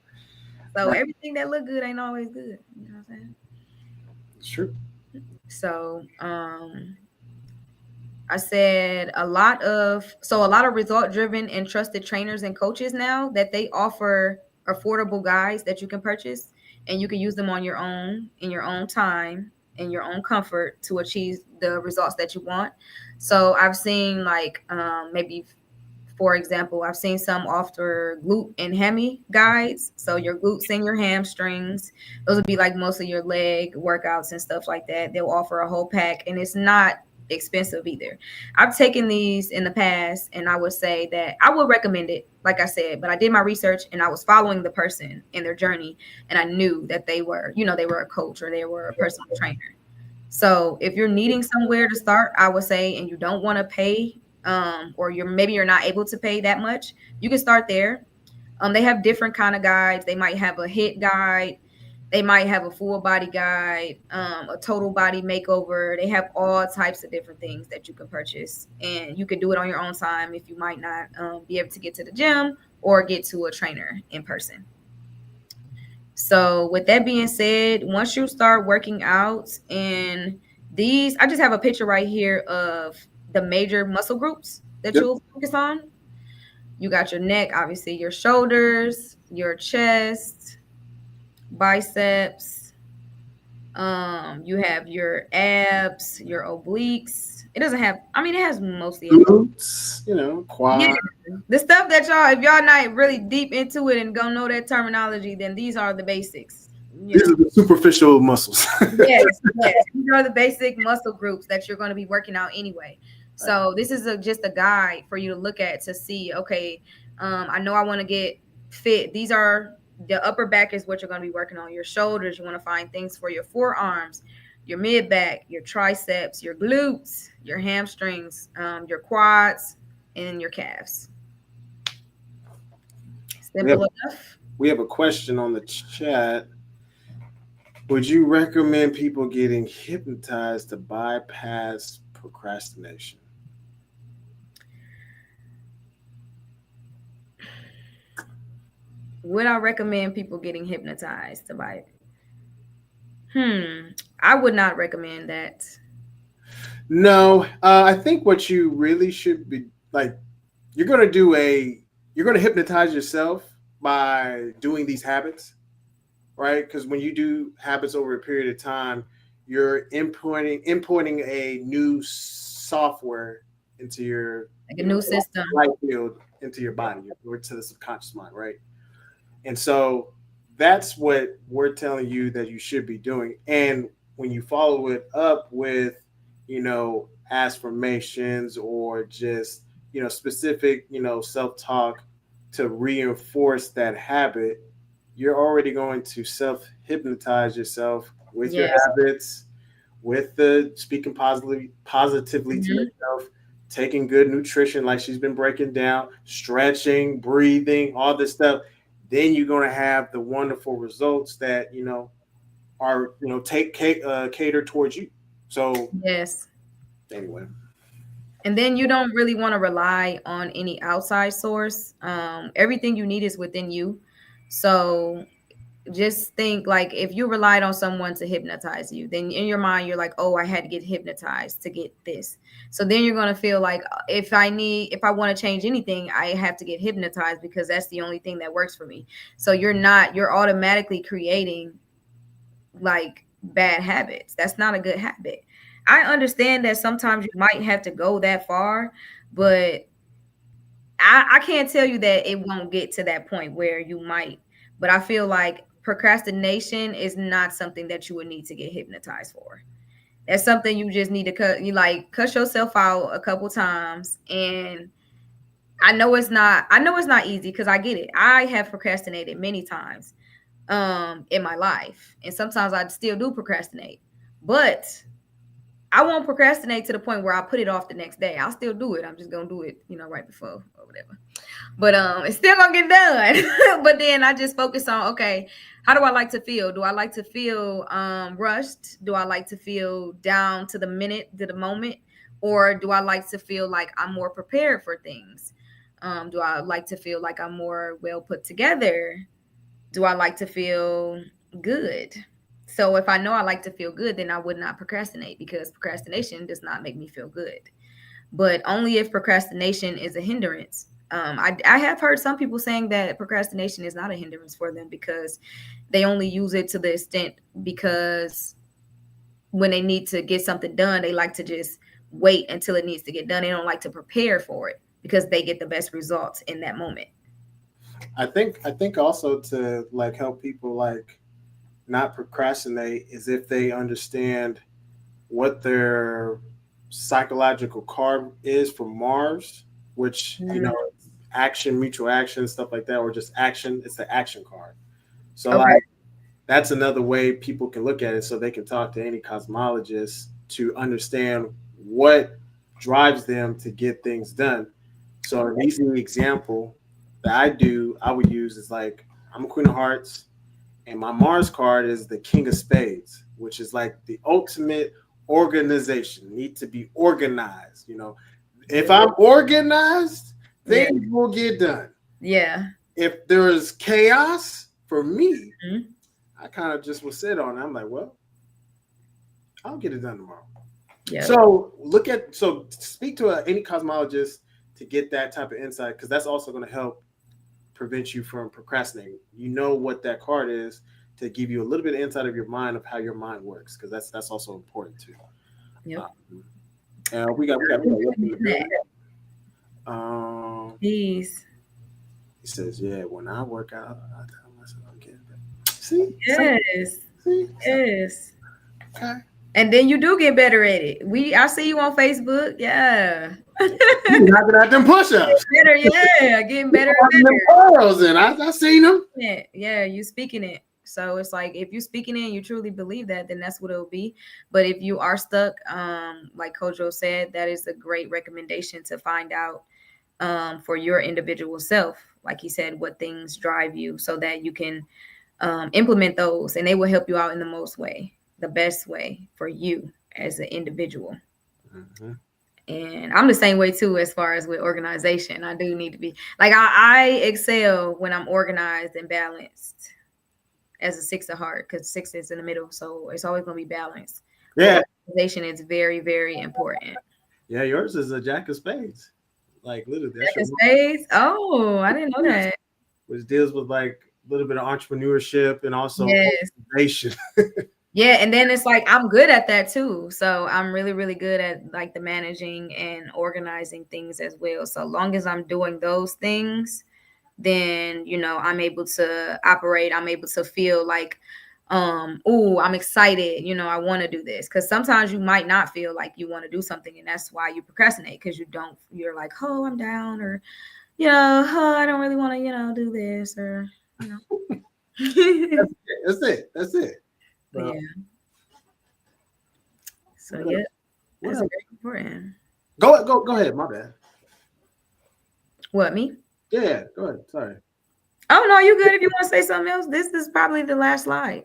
So right. Everything that look good ain't always good. You know what I'm saying? It's true. So I said a lot of result driven and trusted trainers and coaches now that they offer affordable guides that you can purchase, and you can use them on your own in your own time, in your own comfort, to achieve the results that you want. So I've seen, like, maybe, for example, I've seen some offer glute and hemi guides. So your glutes and your hamstrings, those would be like most of your leg workouts and stuff like that. They'll offer a whole pack, and it's not expensive either. I've taken these in the past, and I would say that I would recommend it, like I said, but I did my research and I was following the person in their journey, and I knew that they were a coach or they were a personal trainer. So if you're needing somewhere to start, I would say, and you don't want to pay, or you're not able to pay that much, you can start there. They have different kind of guides. They might have a HIIT guide. They might have a full body guide, a total body makeover. They have all types of different things that you can purchase, and you can do it on your own time if you might not be able to get to the gym or get to a trainer in person. So with that being said, once you start working out, and these, I just have a picture right here of the major muscle groups that you'll focus on. You got your neck, obviously, your shoulders, your chest, biceps. You have your abs, your obliques. It doesn't have, it has mostly glutes, quad. Yeah, the stuff that if y'all not really deep into it and gonna know that terminology, then these are the basics. These are the superficial muscles. yes, these are the basic muscle groups that you're going to be working out anyway. So this is just a guide for you to look at to see, okay, I know I want to get fit. These are the upper back is what you're going to be working on. Your shoulders, you want to find things for your forearms, your mid back, your triceps, your glutes, your hamstrings, your quads, and your calves. Simple enough. We have a question on the chat. Would you recommend people getting hypnotized to bypass procrastination? Would I recommend people getting hypnotized to bypass? I would not recommend that. No, I think what you really should be, like, you're going to hypnotize yourself by doing these habits, right? Because when you do habits over a period of time, you're importing a new software into your a new system, life field into your body or to the subconscious mind, right? And so that's what we're telling you that you should be doing. And when you follow it up with, affirmations or just, specific, self-talk to reinforce that habit, you're already going to self-hypnotize yourself with your habits, with the speaking positively to yourself, taking good nutrition like she's been breaking down, stretching, breathing, all this stuff. Then you're going to have the wonderful results that, are, cater towards you. So, yes. Anyway. And then you don't really want to rely on any outside source. Everything you need is within you. So just think, like, if you relied on someone to hypnotize you, then in your mind you're like, oh, I had to get hypnotized to get this. So then you're going to feel like, if I want to change anything, I have to get hypnotized because that's the only thing that works for me. So you're automatically creating like bad habits. That's not a good habit. I understand that sometimes you might have to go that far, but I can't tell you that it won't get to that point where you might. But I feel like procrastination is not something that you would need to get hypnotized for. That's something you just need to cut yourself out a couple times. And I know it's not easy, because I get it. I have procrastinated many times in my life. And sometimes I still do procrastinate. But I won't procrastinate to the point where I put it off the next day. I'll still do it. I'm just gonna do it, right before or whatever. But it's still gonna get done. But then I just focus on, okay, how do I like to feel? Do I like to feel rushed? Do I like to feel down to the minute, to the moment? Or do I like to feel like I'm more prepared for things? Do I like to feel like I'm more well put together? Do I like to feel good? So if I know I like to feel good, then I would not procrastinate, because procrastination does not make me feel good. But only if procrastination is a hindrance. I have heard some people saying that procrastination is not a hindrance for them, because they only use it to the extent because when they need to get something done, they like to just wait until it needs to get done. They don't like to prepare for it because they get the best results in that moment. I think also to like help people like not procrastinate is if they understand what their psychological card is for Mars, which action, mutual action, stuff like that, or just action. It's the action card. So like that's another way people can look at it, so they can talk to any cosmologist to understand what drives them to get things done. So an easy example that I would use is like, I'm a Queen of Hearts, and my Mars card is the King of Spades, which is like the ultimate organization. Need to be organized. If I'm organized, things will get done. Yeah. If there is chaos, for me, I kind of just will sit on it. I'm like, well, I'll get it done tomorrow. Yeah. So speak to any cosmologist to get that type of insight, because that's also going to help prevent you from procrastinating. You know what that card is, to give you a little bit of insight of your mind, of how your mind works, because that's also important too. Yep. We got Peace. He says, yeah, when I work out, I tell myself I'm getting better. See? Yes. See? Yes. Okay. And then you do get better at it. I see you on Facebook. Yeah. You knocking out them push-ups. Better, yeah. Getting better and better. And I seen them. Yeah, you speaking it. So it's like, if you're speaking it and you truly believe that, then that's what it'll be. But if you are stuck, like Kojo said, that is a great recommendation to find out for your individual self. Like he said, what things drive you, so that you can implement those, and they will help you out in the best way for you as an individual. Mm-hmm. And I'm the same way too, as far as with organization. I do need to be like, I excel when I'm organized and balanced as a 6 of heart, because 6 is in the middle. So it's always going to be balanced. Yeah. Organization is very, very important. Yeah. Yours is a Jack of Spades. Like literally. Jack of Spades? Oh, I didn't know that. Which deals with like a little bit of entrepreneurship and also organization. Yeah, and then it's like, I'm good at that too. So I'm really, really good at like the managing and organizing things as well. So long as I'm doing those things, then, I'm able to operate. I'm able to feel like, I'm excited. I want to do this. Because sometimes you might not feel like you want to do something, and that's why you procrastinate, because you're like, oh, I'm down, or, I don't really want to, do this, or, That's it. Yeah. So yeah, that's very important. Go ahead. My bad. What, me? Yeah, go ahead. Sorry. Oh no, you good if you want to say something else. This is probably the last slide.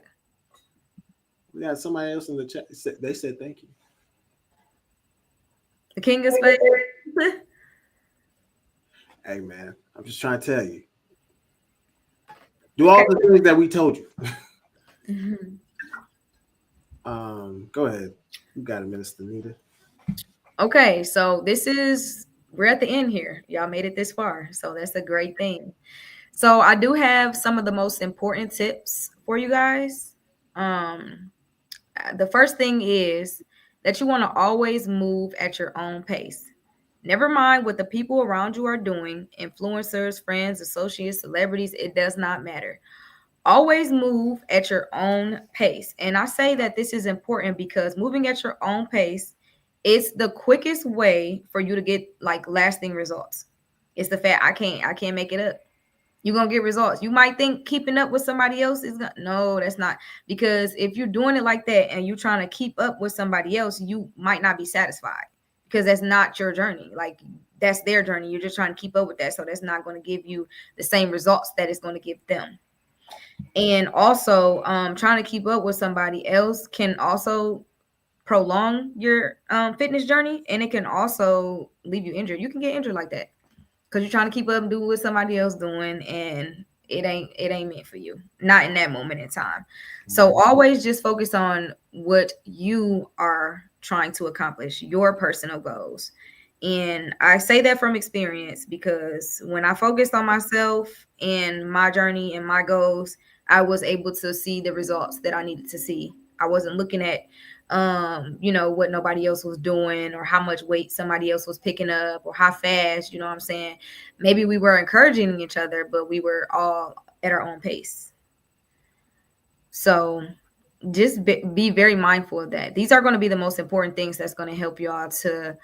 We got somebody else in the chat. They said thank you. The king of spades. Hey man, I'm just trying to tell you. Do all the things that we told you. Go ahead. You got it, Minister Nita. Okay, so we're at the end here. Y'all made it this far, so that's a great thing. So I do have some of the most important tips for you guys. The first thing is that you want to always move at your own pace. Never mind what the people around you are doing, influencers, friends, associates, celebrities, it does not matter. Always move at your own pace. And I say that this is important because moving at your own pace is the quickest way for you to get like lasting results. It's the fact I can't make it up. You're gonna get results. You might think keeping up with somebody else is gonna, no, that's not, because if you're doing it like that and you're trying to keep up with somebody else, you might not be satisfied because that's not your journey. Like that's their journey. You're just trying to keep up with that. So that's not going to give you the same results that it's going to give them. And also, trying to keep up with somebody else can also prolong your fitness journey, and it can also leave you injured. You can get injured like that because you're trying to keep up and do what somebody else doing, and it ain't meant for you, not in that moment in time. So always just focus on what you are trying to accomplish, your personal goals. And I say that from experience because when I focused on myself and my journey and my goals, I was able to see the results that I needed to see. I wasn't looking at what nobody else was doing or how much weight somebody else was picking up or how fast, you know what I'm saying? Maybe we were encouraging each other, but we were all at our own pace. So just be very mindful of that. These are going to be the most important things that's going to help y'all to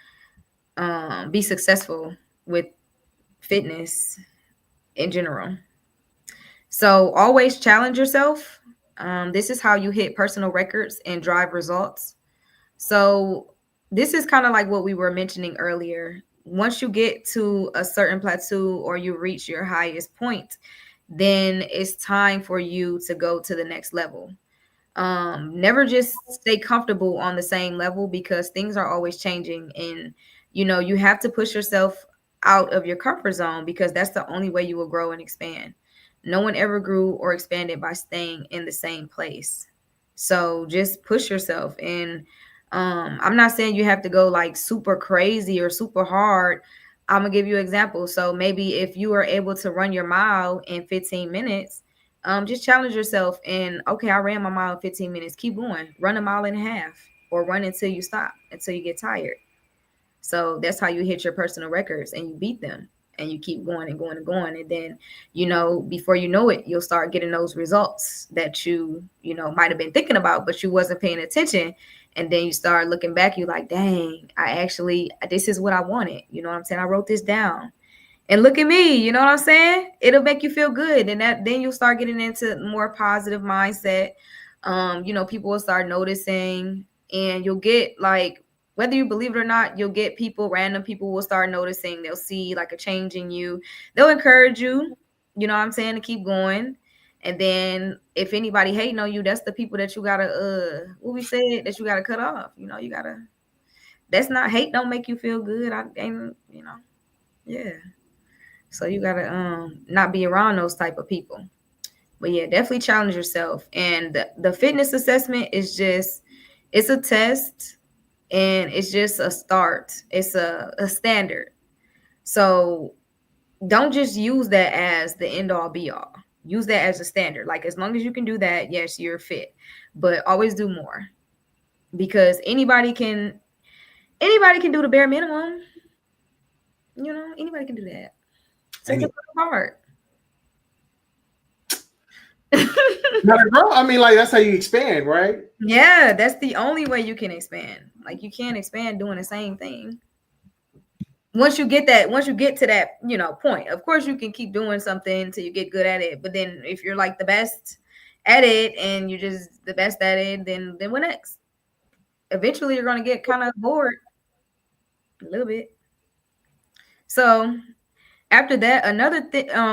be successful with fitness in general. So always challenge yourself. This is how you hit personal records and drive results. So this is kind of like what we were mentioning earlier. Once you get to a certain plateau or you reach your highest point, then it's time for you to go to the next level. Never just stay comfortable on the same level because things are always changing, and you have to push yourself out of your comfort zone because that's the only way you will grow and expand. No one ever grew or expanded by staying in the same place. So just push yourself. And I'm not saying you have to go like super crazy or super hard. I'm gonna give you an example. So maybe if you are able to run your mile in 15 minutes, just challenge yourself and okay, I ran my mile in 15 minutes. Keep going. Run a mile and a half or run until you stop, until you get tired. So that's how you hit your personal records and you beat them and you keep going and going and going. And then, before you know it, you'll start getting those results that might have been thinking about, but you wasn't paying attention. And then you start looking back, you're like, dang, this is what I wanted. You know what I'm saying? I wrote this down. And look at me, you know what I'm saying? It'll make you feel good. And then you'll start getting into more positive mindset. People will start noticing and you'll get like, whether you believe it or not, you'll get random people will start noticing. They'll see like a change in you. They'll encourage you, you know what I'm saying, to keep going. And then if anybody hating on you, that's the people that you gotta, what we said, that you gotta cut off. That's not hate. Don't make you feel good. Yeah. So you gotta not be around those type of people. But yeah, definitely challenge yourself. And the fitness assessment is it's a test and it's just a start. It's a standard. So don't just use that as the end all be all. Use that as a standard. Like as long as you can do that, yes, you're fit. But always do more. Because anybody can do the bare minimum. Anybody can do that. So it's hard. I mean, like that's how you expand, right? Yeah, that's the only way you can expand. Like you can't expand doing the same thing. Once you get to that, point, of course you can keep doing something until you get good at it. But then if you're like the best at it and you're just the best at it, then what next? Eventually you're gonna get kind of bored a little bit. So after that, another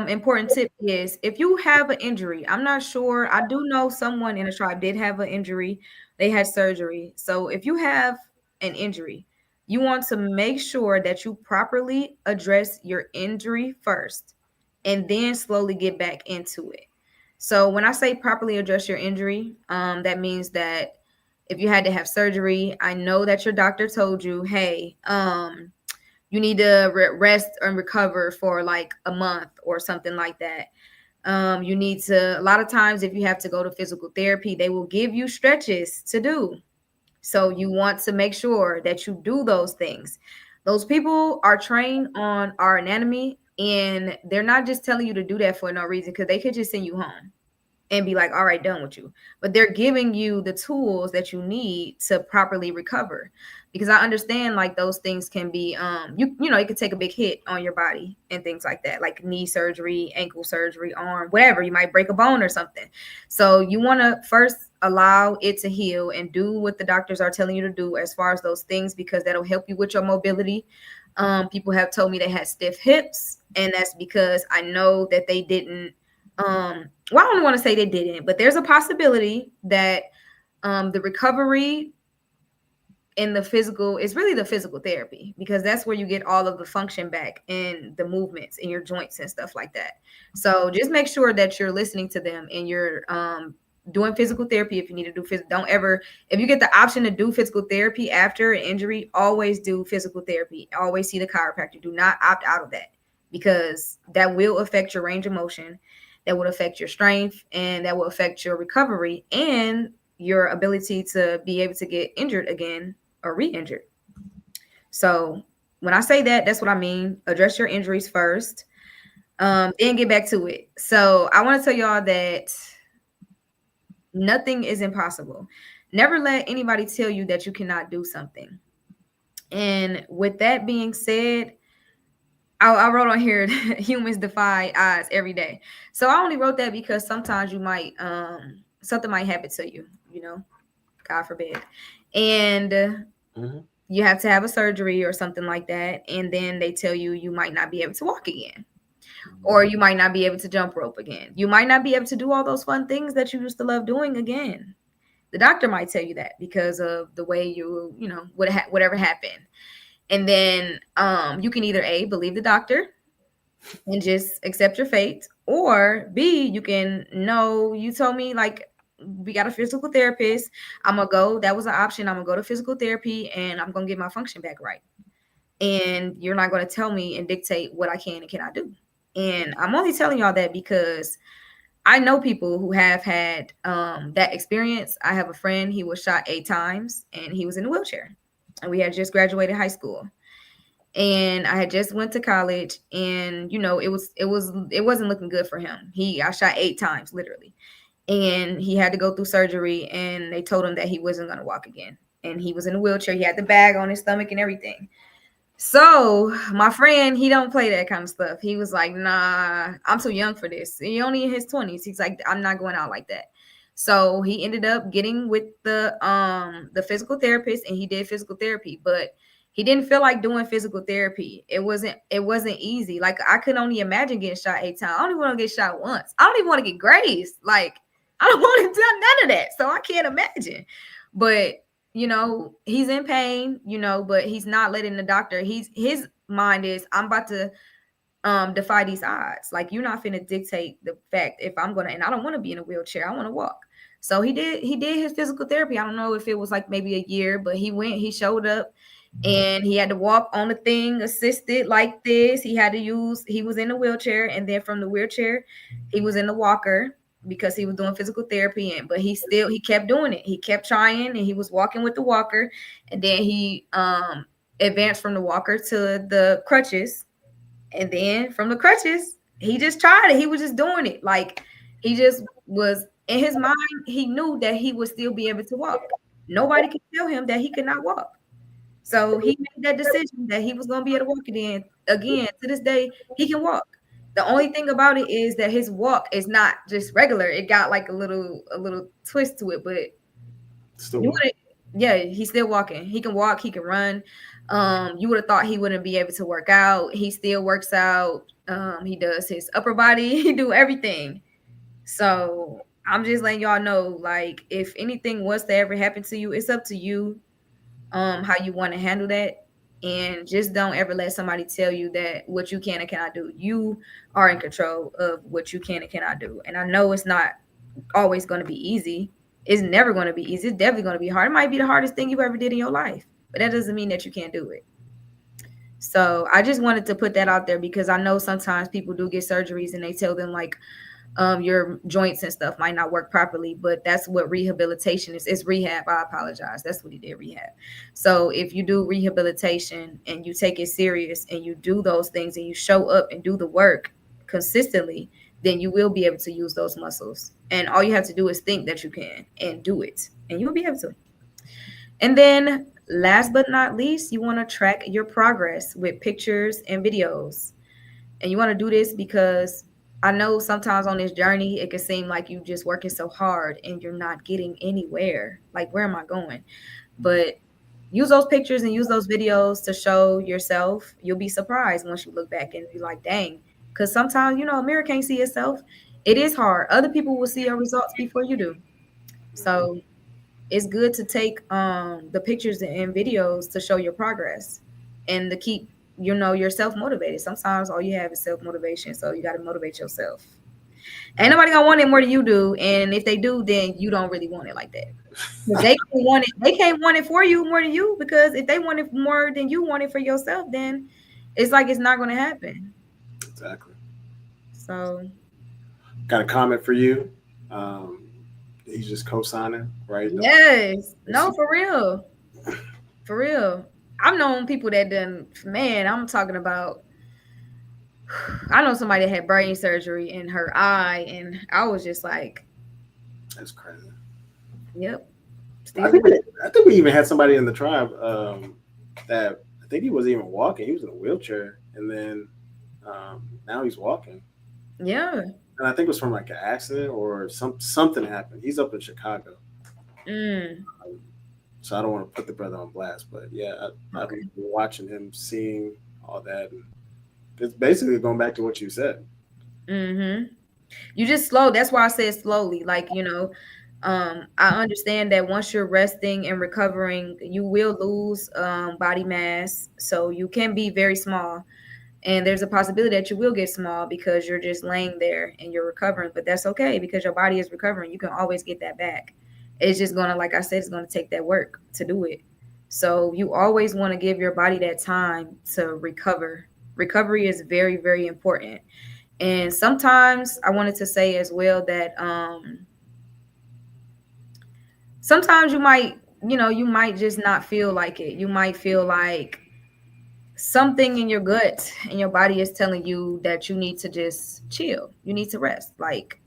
important tip is if you have an injury, I'm not sure. I do know someone in the tribe did have an injury. They had surgery. So if you have an injury, You want to make sure that you properly address your injury first and then slowly get back into it. So when I say properly address your injury, that means that if you had to have surgery, I know that your doctor told you, hey, you need to rest and recover for like a month or something like that. You need to, a lot of times, if you have to go to physical therapy, they will give you stretches to do. So you want to make sure that you do those things. Those people are trained on our anatomy, and they're not just telling you to do that for no reason, because they could just send you home and be like, all right, done with you. But they're giving you the tools that you need to properly recover. Because I understand like those things can be you know, it could take a big hit on your body and things like that, like knee surgery, ankle surgery, arm, whatever. You might break a bone or something. So you want to first allow it to heal and do what the doctors are telling you to do as far as those things, because that'll help you with your mobility. People have told me they had stiff hips, and that's because I know that they didn't well, I don't want to say they didn't, but there's a possibility that the recovery in the physical is really the physical therapy, because that's where you get all of the function back and the movements in your joints and stuff like that. So just make sure that you're listening to them and you're doing physical therapy. If you need to do don't ever, if you get the option to do physical therapy after an injury, always do physical therapy. Always see the chiropractor. Do not opt out of that, because that will affect your range of motion, that would affect your strength, and that will affect your recovery and your ability to be able to get injured again or re-injured. So when I say that, that's what I mean. Address your injuries first, then get back to it. So I want to tell y'all that nothing is impossible. Never let anybody tell you that you cannot do something. And with that being said, I wrote on here, humans defy odds every day. So I only wrote that because sometimes you might, something might happen to you, you know, God forbid. And you have to have a surgery or something like that. And then they tell you you might not be able to walk again, or you might not be able to jump rope again. You might not be able to do all those fun things that you used to love doing again. The doctor might tell you that because of the way you know, whatever happened. And then you can either A, believe the doctor and just accept your fate, or B, you can know, you told me like we got a physical therapist. I'm gonna go. That was an option. I'm gonna go to physical therapy and I'm gonna get my function back right. And you're not gonna tell me and dictate what I can and cannot do. And I'm only telling y'all that because I know people who have had that experience. I have a friend, he was shot 8 times and he was in a wheelchair. And we had just graduated high school. And I had just went to college, and you know, it wasn't looking good for him. He got shot 8 times, literally. And he had to go through surgery, and they told him that he wasn't going to walk again. And he was in a wheelchair. He had the bag on his stomach and everything. So my friend, he don't play that kind of stuff. He was like, nah, I'm too young for this. He only in his 20s. He's like, I'm not going out like that. So he ended up getting with the physical therapist, and he did physical therapy, but he didn't feel like doing physical therapy. It wasn't easy. Like, I could only imagine getting shot 8 times. I don't even want to get shot once. I don't even want to get grazed. Like, I don't want to do none of that. So I can't imagine. But you know, he's in pain, you know, but he's not letting the doctor, his mind is, I'm about to defy these odds. Like, you're not finna dictate the fact if I'm gonna, and I don't want to be in a wheelchair, I want to walk. So he did his physical therapy. I don't know if it was like maybe a year, but he showed up, and he had to walk on the thing assisted like this. He was in a wheelchair, and then from the wheelchair he was in the walker, because he was doing physical therapy. But he kept doing it. He kept trying, and he was walking with the walker, and then he advanced from the walker to the crutches, and then from the crutches he just tried it. He was just doing it. Like, he just was in his mind, he knew that he would still be able to walk. Nobody could tell him that he could not walk. So he made that decision that he was going to be able to walk again. To this day, he can walk. The only thing about it is that his walk is not just regular. It got like a little twist to it, but he's still walking. He can walk, he can run. You would have thought he wouldn't be able to work out. He still works out. He does his upper body. He do everything. So I'm just letting y'all know, like, if anything was to ever happen to you, it's up to you how you want to handle that. And just don't ever let somebody tell you that what you can and cannot do. You are in control of what you can and cannot do. And I know it's not always going to be easy. It's never going to be easy. It's definitely going to be hard. It might be the hardest thing you ever did in your life, but that doesn't mean that you can't do it. So I just wanted to put that out there because I know sometimes people do get surgeries and they tell them like your joints and stuff might not work properly, but that's what rehabilitation is. It's rehab. I apologize. That's what he did, rehab. So if you do rehabilitation and you take it serious and you do those things and you show up and do the work consistently, then you will be able to use those muscles. And all you have to do is think that you can and do it, and you'll be able to. And then last but not least, you want to track your progress with pictures and videos. And you want to do this because I know sometimes on this journey, it can seem like you just working so hard and you're not getting anywhere. Like, where am I going? But use those pictures and use those videos to show yourself. You'll be surprised once you look back and be like, dang. Because sometimes, a mirror can't see itself. It is hard. Other people will see your results before you do. So it's good to take the pictures and videos to show your progress and to keep yourself motivated. Sometimes all you have is self-motivation, so you got to motivate yourself. Ain't nobody gonna want it more than you do, and if they do, then you don't really want it like that. They can't want it for you more than you, because if they want it more than you want it for yourself, then it's like it's not gonna happen. Exactly. So got a comment for you. He's just co-signing, right? Yes. No, for real. For real. I've known people that I'm talking about, I know somebody that had brain surgery in her eye, and I was just like, that's crazy. Yep. I think we even had somebody in the tribe that I think he wasn't even walking. He was in a wheelchair, and then now he's walking. Yeah. And I think it was from like an accident or something happened. He's up in Chicago. So I don't want to put the brother on blast, but yeah, I've been watching him, seeing all that. And it's basically going back to what you said. You just slow. That's why I said slowly. Like, I understand that once you're resting and recovering, you will lose body mass. So you can be very small. And there's a possibility that you will get small because you're just laying there and you're recovering. But that's okay, because your body is recovering. You can always get that back. It's just going to, like I said, it's going to take that work to do it. So you always want to give your body that time to recover. Recovery is very, very important. And sometimes I wanted to say as well that sometimes you might just not feel like it. You might feel like something in your gut and your body is telling you that you need to just chill. You need to rest. Like,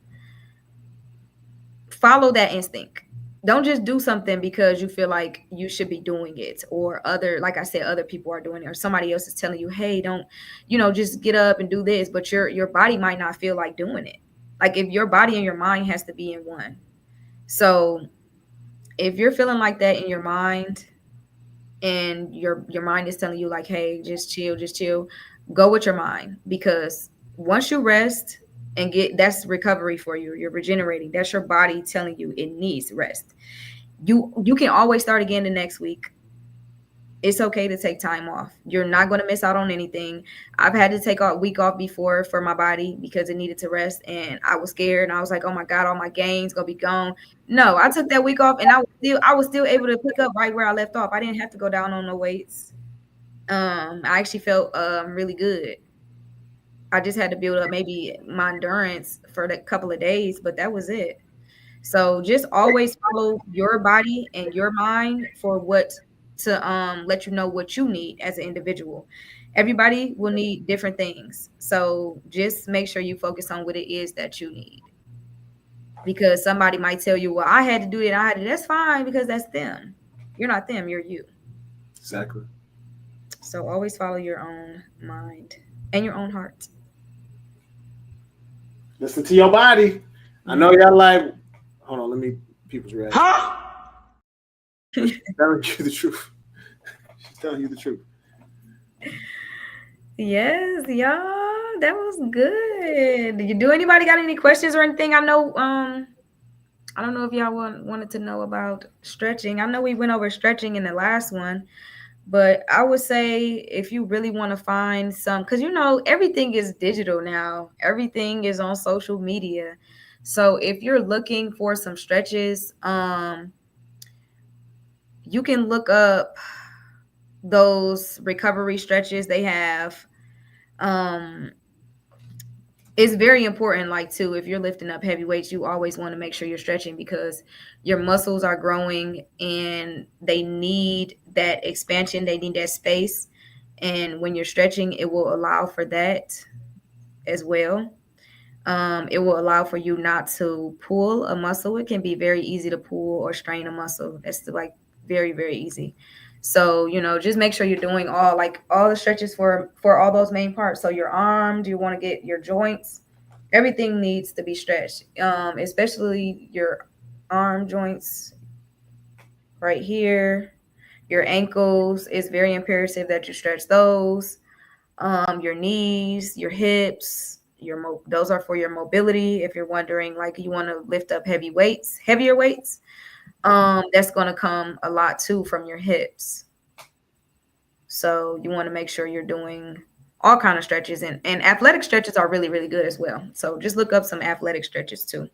follow that instinct. Don't just do something because you feel like you should be doing it, or like I said, other people are doing it, or somebody else is telling you, hey, don't, just get up and do this. But your body might not feel like doing it. Like, if your body and your mind has to be in one. So if you're feeling like that in your mind, and your mind is telling you like, hey, just chill, go with your mind. Because once you rest and that's recovery for you. You're regenerating. That's your body telling you it needs rest. You can always start again the next week. It's okay to take time off. You're not going to miss out on anything. I've had to take a week off before for my body because it needed to rest, and I was scared, and I was like, oh my God, all my gains gonna be gone. No, I took that week off, and I was still able to pick up right where I left off. I didn't have to go down on no weights. I actually felt really good. I just had to build up maybe my endurance for a couple of days, but that was it. So just always follow your body and your mind for what to let you know what you need as an individual. Everybody will need different things. So just make sure you focus on what it is that you need. Because somebody might tell you, well, I had to do it. That's fine, because that's them. You're not them, you're you. Exactly. So always follow your own mind and your own heart. Listen to your body. I know y'all like, hold on, let me, people's reaction. Huh? She's telling you the truth. She's telling you the truth. Yes, y'all. That was good. Do anybody got any questions or anything? I know, I don't know if y'all wanted to know about stretching. I know we went over stretching in the last one, But I would say if you really want to find some, because everything is digital now, everything is on social media. So if you're looking for some stretches, you can look up those recovery stretches they have. Um, it's very important, like, too, if you're lifting up heavy weights, you always want to make sure you're stretching because your muscles are growing and they need that expansion, they need that space. And when you're stretching, it will allow for that as well. It will allow for you not to pull a muscle. It can be very easy to pull or strain a muscle. That's like very, very easy. So, just make sure you're doing all the stretches for all those main parts. So your arms, you want to get your joints, everything needs to be stretched. Especially your arm joints right here, your ankles. It's very imperative that you stretch those. Your knees, your hips, those are for your mobility. If you're wondering, like, you want to lift up heavier weights, that's going to come a lot too from your hips. So you want to make sure you're doing all kind of stretches, and athletic stretches are really, really good as well. So just look up some athletic stretches too.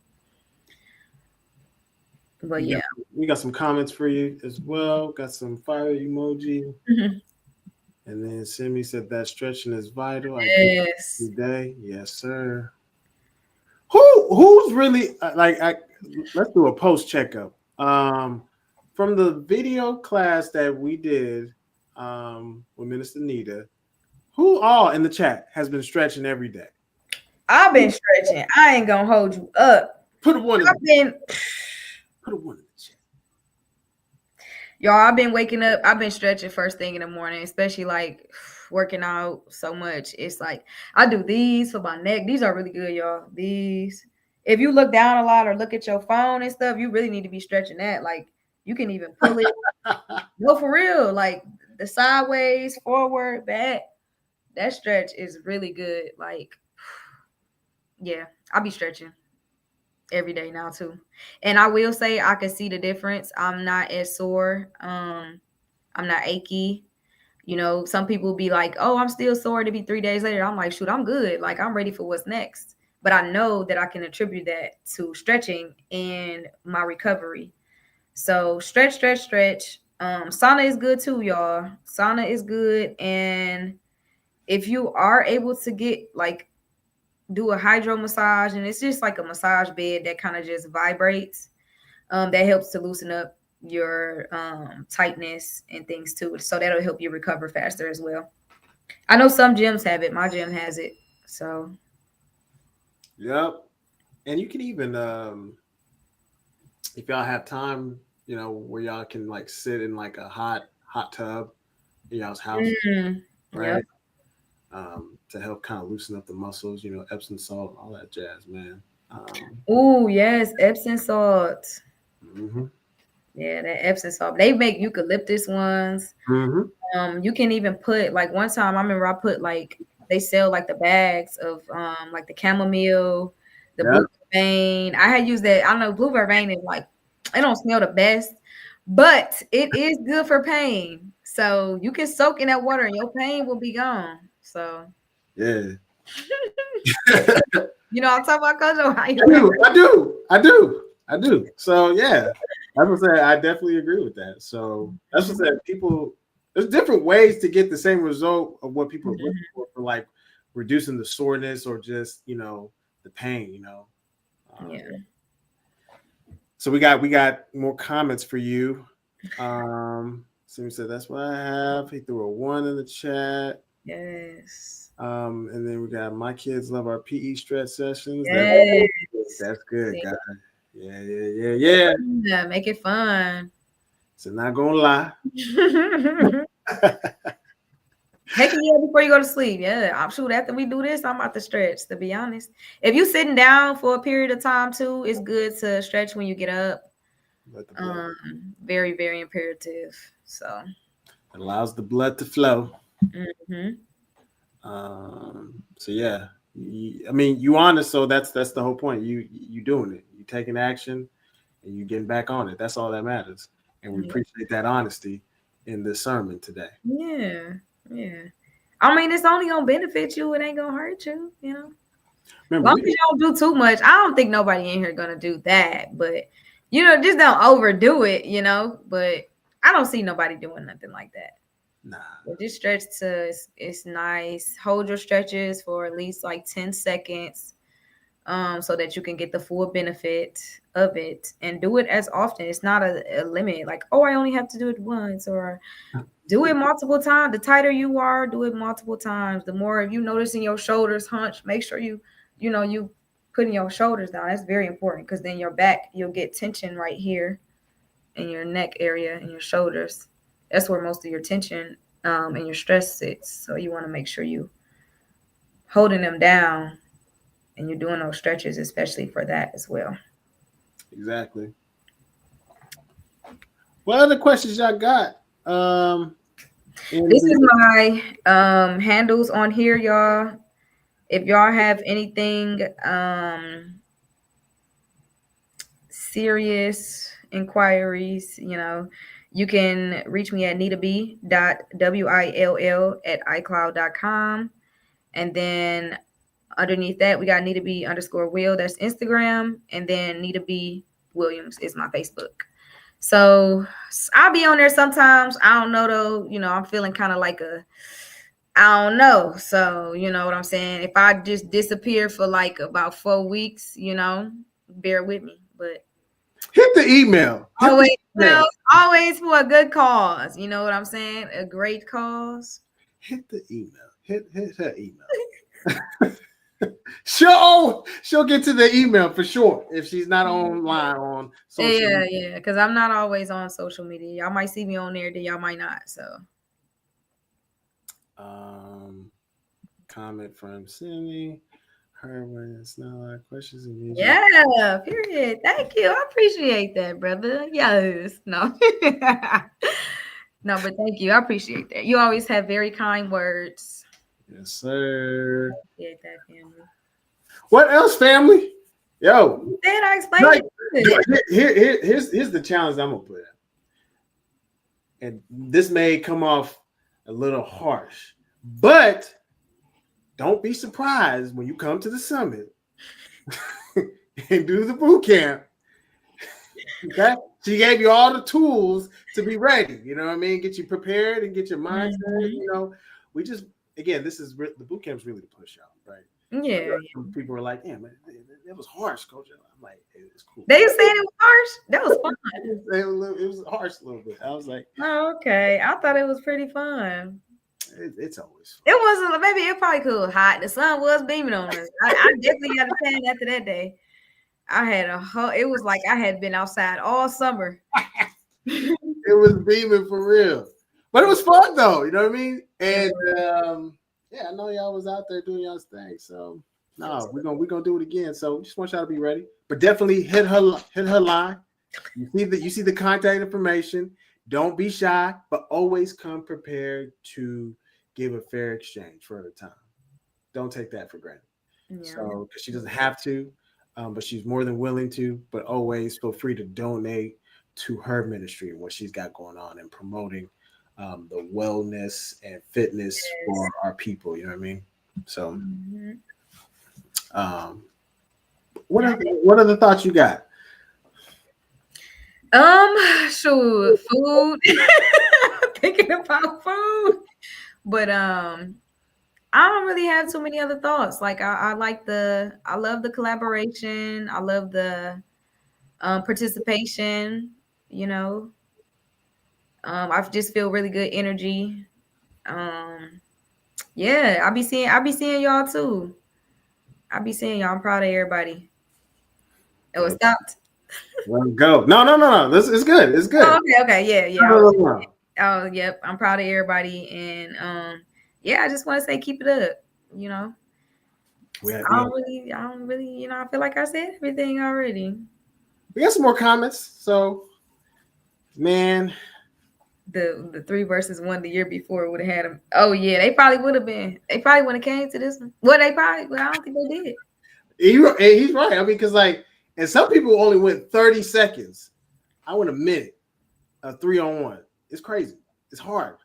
But yeah, we got some comments for you as well. Got some fire emoji. Mhm. And then Simi said that stretching is vital. Yes. Every day. Yes, sir. Who's really let's do a post checkup. From the video class that we did with Minister Nita, who all in the chat has been stretching every day? I've been stretching. I ain't gonna hold you up. Put a one in the chat. Y'all, I've been waking up. I've been stretching first thing in the morning, especially like working out so much. It's like I do these for my neck. These are really good, y'all. These. If you look down a lot or look at your phone and stuff, you really need to be stretching that. Like, you can even pull it. No, for real. Like the sideways, forward, back. That stretch is really good. Like, yeah, I'll be stretching every day now too. And I will say I can see the difference. I'm not as sore. I'm not achy. Some people be like, oh, I'm still sore to be 3 days later. I'm like, shoot, I'm good. Like, I'm ready for what's next. But I know that I can attribute that to stretching and my recovery. So stretch, stretch, stretch. Sauna is good too, y'all. Sauna is good. And if you are able to get do a hydro massage, and it's just like a massage bed that kind of just vibrates, that helps to loosen up your tightness and things too. So that'll help you recover faster as well. I know some gyms have it. My gym has it. So yep. And you can even if y'all have time, where y'all can like sit in like a hot tub in y'all's house, right? Yep. To help kind of loosen up the muscles, Epsom salt, all that jazz, man. Oh yes, Epsom salt. Mm-hmm. Yeah, that Epsom salt. They make eucalyptus ones. Mm-hmm. You can even put, like, one time I remember I put they sell like the bags of like the chamomile, the blue vervain. I had used that. I know blue vervain is like, it don't smell the best, but it is good for pain. So you can soak in that water and your pain will be gone. So yeah. I'm talking about, Kojo. I do. So yeah, that's what I said. I definitely agree with that. So that's what I said. People, there's different ways to get the same result of what people are looking for like reducing the soreness or just the pain. Yeah. So we got more comments for you. Simi said that's what I have. He threw a 1 in the chat. Yes. And then we got my kids love our PE stretch sessions. Yes. That's good, guys. Yeah. Yeah, make it fun. So not gonna lie. Heck yeah, before you go to sleep. Yeah, I'm sure after we do this, I'm about to stretch, to be honest. If you sitting down for a period of time too, it's good to stretch when you get up. Very, very imperative. So it allows the blood to flow. Mm-hmm. So yeah, you honest. So that's the whole point. You doing it. You taking action, and you getting back on it. That's all that matters. And we appreciate that honesty. in this sermon today. Yeah. I mean, it's only gonna benefit you. It ain't gonna hurt you. Remember, Long as you don't do too much. I don't think nobody in here gonna do that. But just don't overdo it. But I don't see nobody doing nothing like that. nah. But just stretch it's nice. Hold your stretches for at least like 10 seconds. So that you can get the full benefit of it and do it as often. It's not a limit. Like, oh, I only have to do it once, or do it multiple times. The tighter you are, do it multiple times. The more you noticing your shoulders hunch, make sure you putting your shoulders down. That's very important, because then your back, you'll get tension right here in your neck area and your shoulders. That's where most of your tension and your stress sits. So you want to make sure you holding them down. And you're doing those stretches, especially for that as well. Exactly. What other questions y'all got? This is my handles on here, y'all. If y'all have anything serious inquiries, you can reach me at nitaB.will@icloud.com. And then underneath that, we got Nita B_Will. That's Instagram. And then Nita B Williams is my Facebook. So I'll be on there sometimes. I don't know though. I'm feeling kind of like I don't know. So you know what I'm saying? If I just disappear for like about 4 weeks, bear with me. But hit the email. Always for a good cause. You know what I'm saying? A great cause. Hit the email. Hit her email. She'll get to the email for sure if she's not online on social media. Yeah, because I'm not always on social media. Y'all might see me on there, then y'all might not. So comment from Cindy. Her when it's not a lot of questions. Yeah, period. Thank you. I appreciate that, brother. Yes. No. No, but thank you. I appreciate that. You always have very kind words. Yes, sir. Appreciate that, family. What else, family? Yo. Then I explained it. Here's the challenge I'm gonna put out. And this may come off a little harsh, but don't be surprised when you come to the summit and do the boot camp. Okay? She gave you all the tools to be ready. You know what I mean? Get you prepared and get your mindset. Mm-hmm. We just, again, this is the boot camp's really to push out, right? Yeah. People were like, "Damn, it was harsh, coach." I'm like, "It's cool." They were saying it was harsh. That was fun. It was harsh a little bit. I was like, "Oh, okay." I thought it was pretty fun. It's always fun. It wasn't. Maybe it probably cool. Hot. The sun was beaming on us. I definitely got a tan after that day. I had it was like I had been outside all summer. It was beaming for real. But it was fun though, you know what I mean? And I know y'all was out there doing y'all's thing. So no, we're gonna do it again. So just want y'all to be ready. But definitely hit her line. You see the contact information. Don't be shy, but always come prepared to give a fair exchange for the time. Don't take that for granted. Yeah. So because she doesn't have to. But she's more than willing to, but always feel free to donate to her ministry and what she's got going on and promoting the wellness and fitness for our people. You know what I mean? So, what are the thoughts you got? Sure, food. Thinking about food, but I don't really have too many other thoughts. Like I love the collaboration. I love the participation. I just feel really good energy. Yeah, I'll be seeing y'all too. I'll be seeing y'all. I'm proud of everybody. Oh, it stopped. Let's go. No. This is good. It's good. Oh, okay. Yeah. No. Oh, yep. I'm proud of everybody, and I just want to say keep it up. I don't really. I feel like I said everything already. We got some more comments. So, man, the 3 versus 1 the year before would have had them. Oh yeah, they probably would have been. They probably wouldn't have came to this one. Well, I don't think they did. He's right. I mean, because and some people only went 30 seconds. I went a minute, a 3-on-1. It's crazy. it's hard.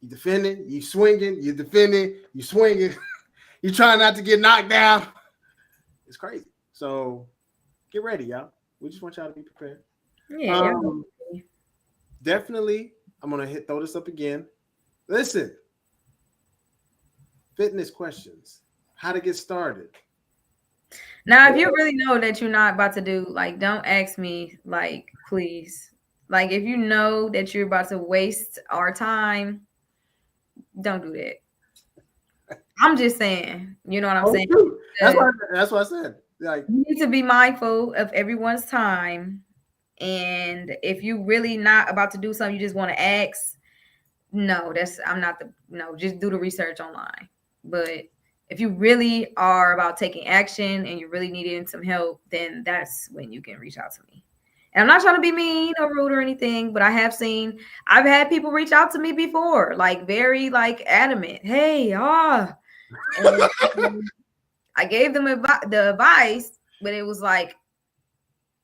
You defending, you swinging, you defending, you swinging. You trying not to get knocked down. It's crazy. So get ready, y'all. We just want y'all to be prepared. Yeah. Definitely, I'm gonna throw this up again. Listen, fitness questions, how to get started. Now, if you really know that you're not about to do, like, don't ask me, like, please. Like, if you know that you're about to waste our time, don't do that. I'm just saying, you know what I'm saying? True. That's what I said. Like, you need to be mindful of everyone's time. And if you really not about to do something, you just want to ask, no, just do the research online. But if you really are about taking action and you really needing some help, then that's when you can reach out to me. And I'm not trying to be mean or rude or anything, but I've had people reach out to me before, like very like adamant. Hey, and I gave them the advice, but it was like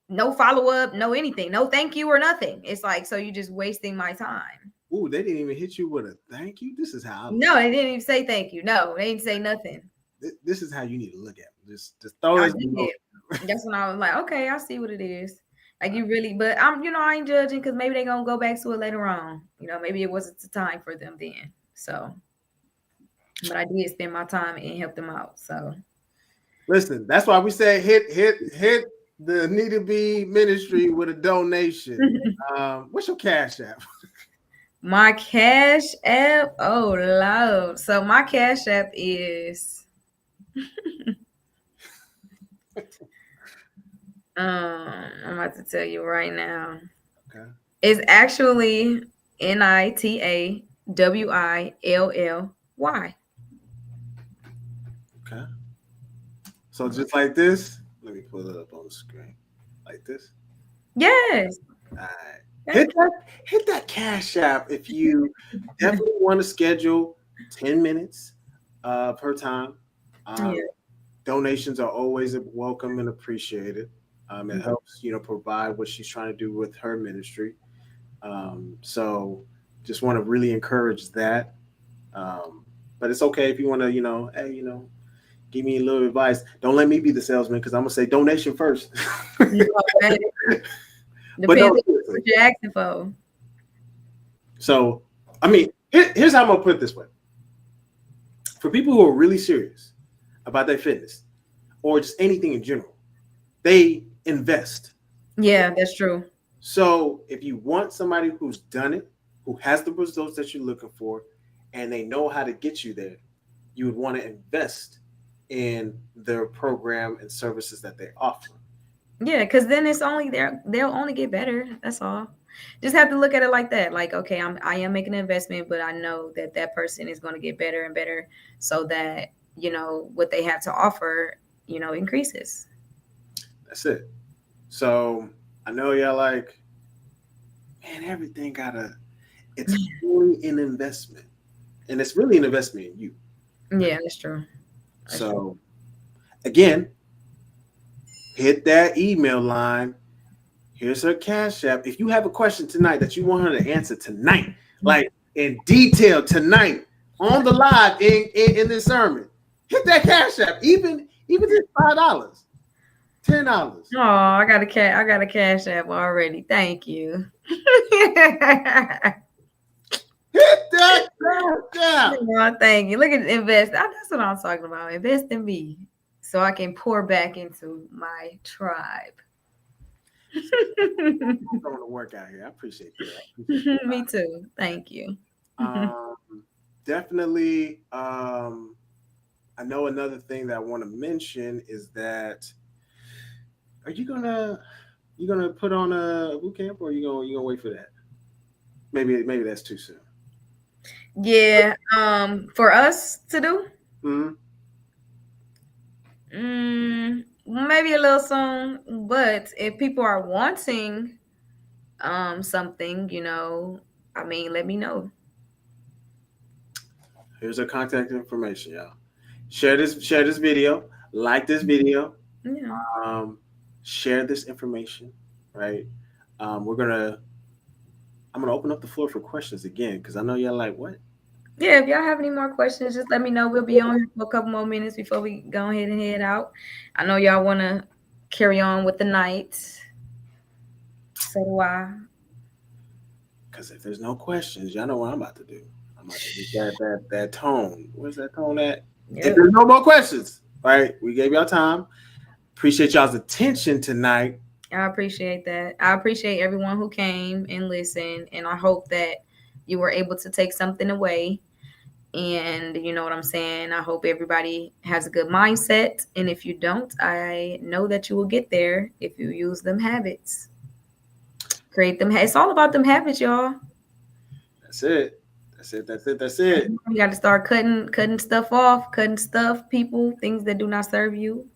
no follow-up, no anything, no thank you or nothing. It's like, so you're just wasting my time. Ooh, they didn't even hit you with a thank you. This is how. No, they didn't even say thank you. No, they didn't say nothing. This is how you need to look at it. Just throw it. That's when I was like, okay, I see what it is. Like you really, but I ain't judging because maybe they're gonna go back to it later on. Maybe it wasn't the time for them then. So, but I did spend my time and help them out. So, listen, that's why we say hit the Need to Be Ministry with a donation. What's your Cash App? My Cash App, oh Lord. So my Cash App is I'm about to tell you right now. Okay. It's actually NITAWILLY. Okay. So just like this, let me pull it up on the screen. Like this? Yes. All right. Hit that Cash App if you definitely want to schedule 10 minutes per time. Donations are always welcome and appreciated. It helps, provide what she's trying to do with her ministry. So just want to really encourage that. But it's okay if you want to, hey, give me a little advice. Don't let me be the salesman because I'm gonna say donation first. Depends on what you're asking for. So, I mean, here's how I'm gonna put it this way: for people who are really serious about their fitness or just anything in general, they invest. Yeah, that's true. So, if you want somebody who's done it, who has the results that you're looking for, and they know how to get you there, you would want to invest in their program and services that they offer. Yeah, because then it's only they'll only get better. That's all. Just have to look at it like that. Like, okay, I am making an investment, but I know that person is going to get better and better, so that what they have to offer, increases. That's it. So I know y'all like, man, everything it's really an investment, and it's really an investment in you. Yeah, that's true. So, again, hit that email line. Here's her Cash App. If you have a question tonight that you want her to answer tonight, like in detail tonight on the live in this sermon, hit that Cash App. Even just $5, $10. Oh, I got a Cash App already. Thank you. Hit that Cash App. Oh, thank you. Look at invest. That's what I'm talking about. Invest in me so I can pour back into my tribe. I'm going to work out here. I appreciate that. Me too. Thank you. Definitely. I know another thing that I want to mention is that are you gonna put on a boot camp or you gonna wait for that? Maybe that's too soon. Yeah. For us to do. Maybe a little soon, but if people are wanting something, let me know. Here's her contact information, y'all. Share this video, like this video. Yeah. Share this information, right? We're gonna I'm gonna open up the floor for questions again because I know y'all like what? Yeah, if y'all have any more questions, just let me know. We'll be on here for a couple more minutes before we go ahead and head out. I know y'all want to carry on with the night. So do I. Because if there's no questions, y'all know what I'm about to do. I'm about to get that tone. Where's that tone at? Yep. If there's no more questions, right? We gave y'all time. Appreciate y'all's attention tonight. I appreciate that. I appreciate everyone who came and listened, and I hope that you were able to take something away. And you know what I'm saying? I hope everybody has a good mindset. And if you don't, I know that you will get there if you use them habits. Create them. It's all about them habits, y'all. That's it. That's it. You got to start cutting stuff off, cutting stuff, people, things that do not serve you.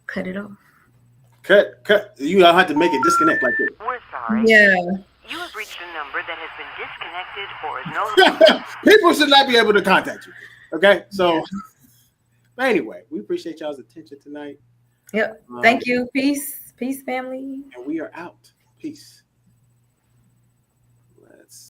Cut it off. Cut. You don't have to make it disconnect like this. We're sorry. Yeah. You have reached a number that has been disconnected or is no longer. People should not be able to contact you. Okay? So, but anyway, we appreciate y'all's attention tonight. Yep. Thank you. Peace. Peace, family. And we are out. Peace.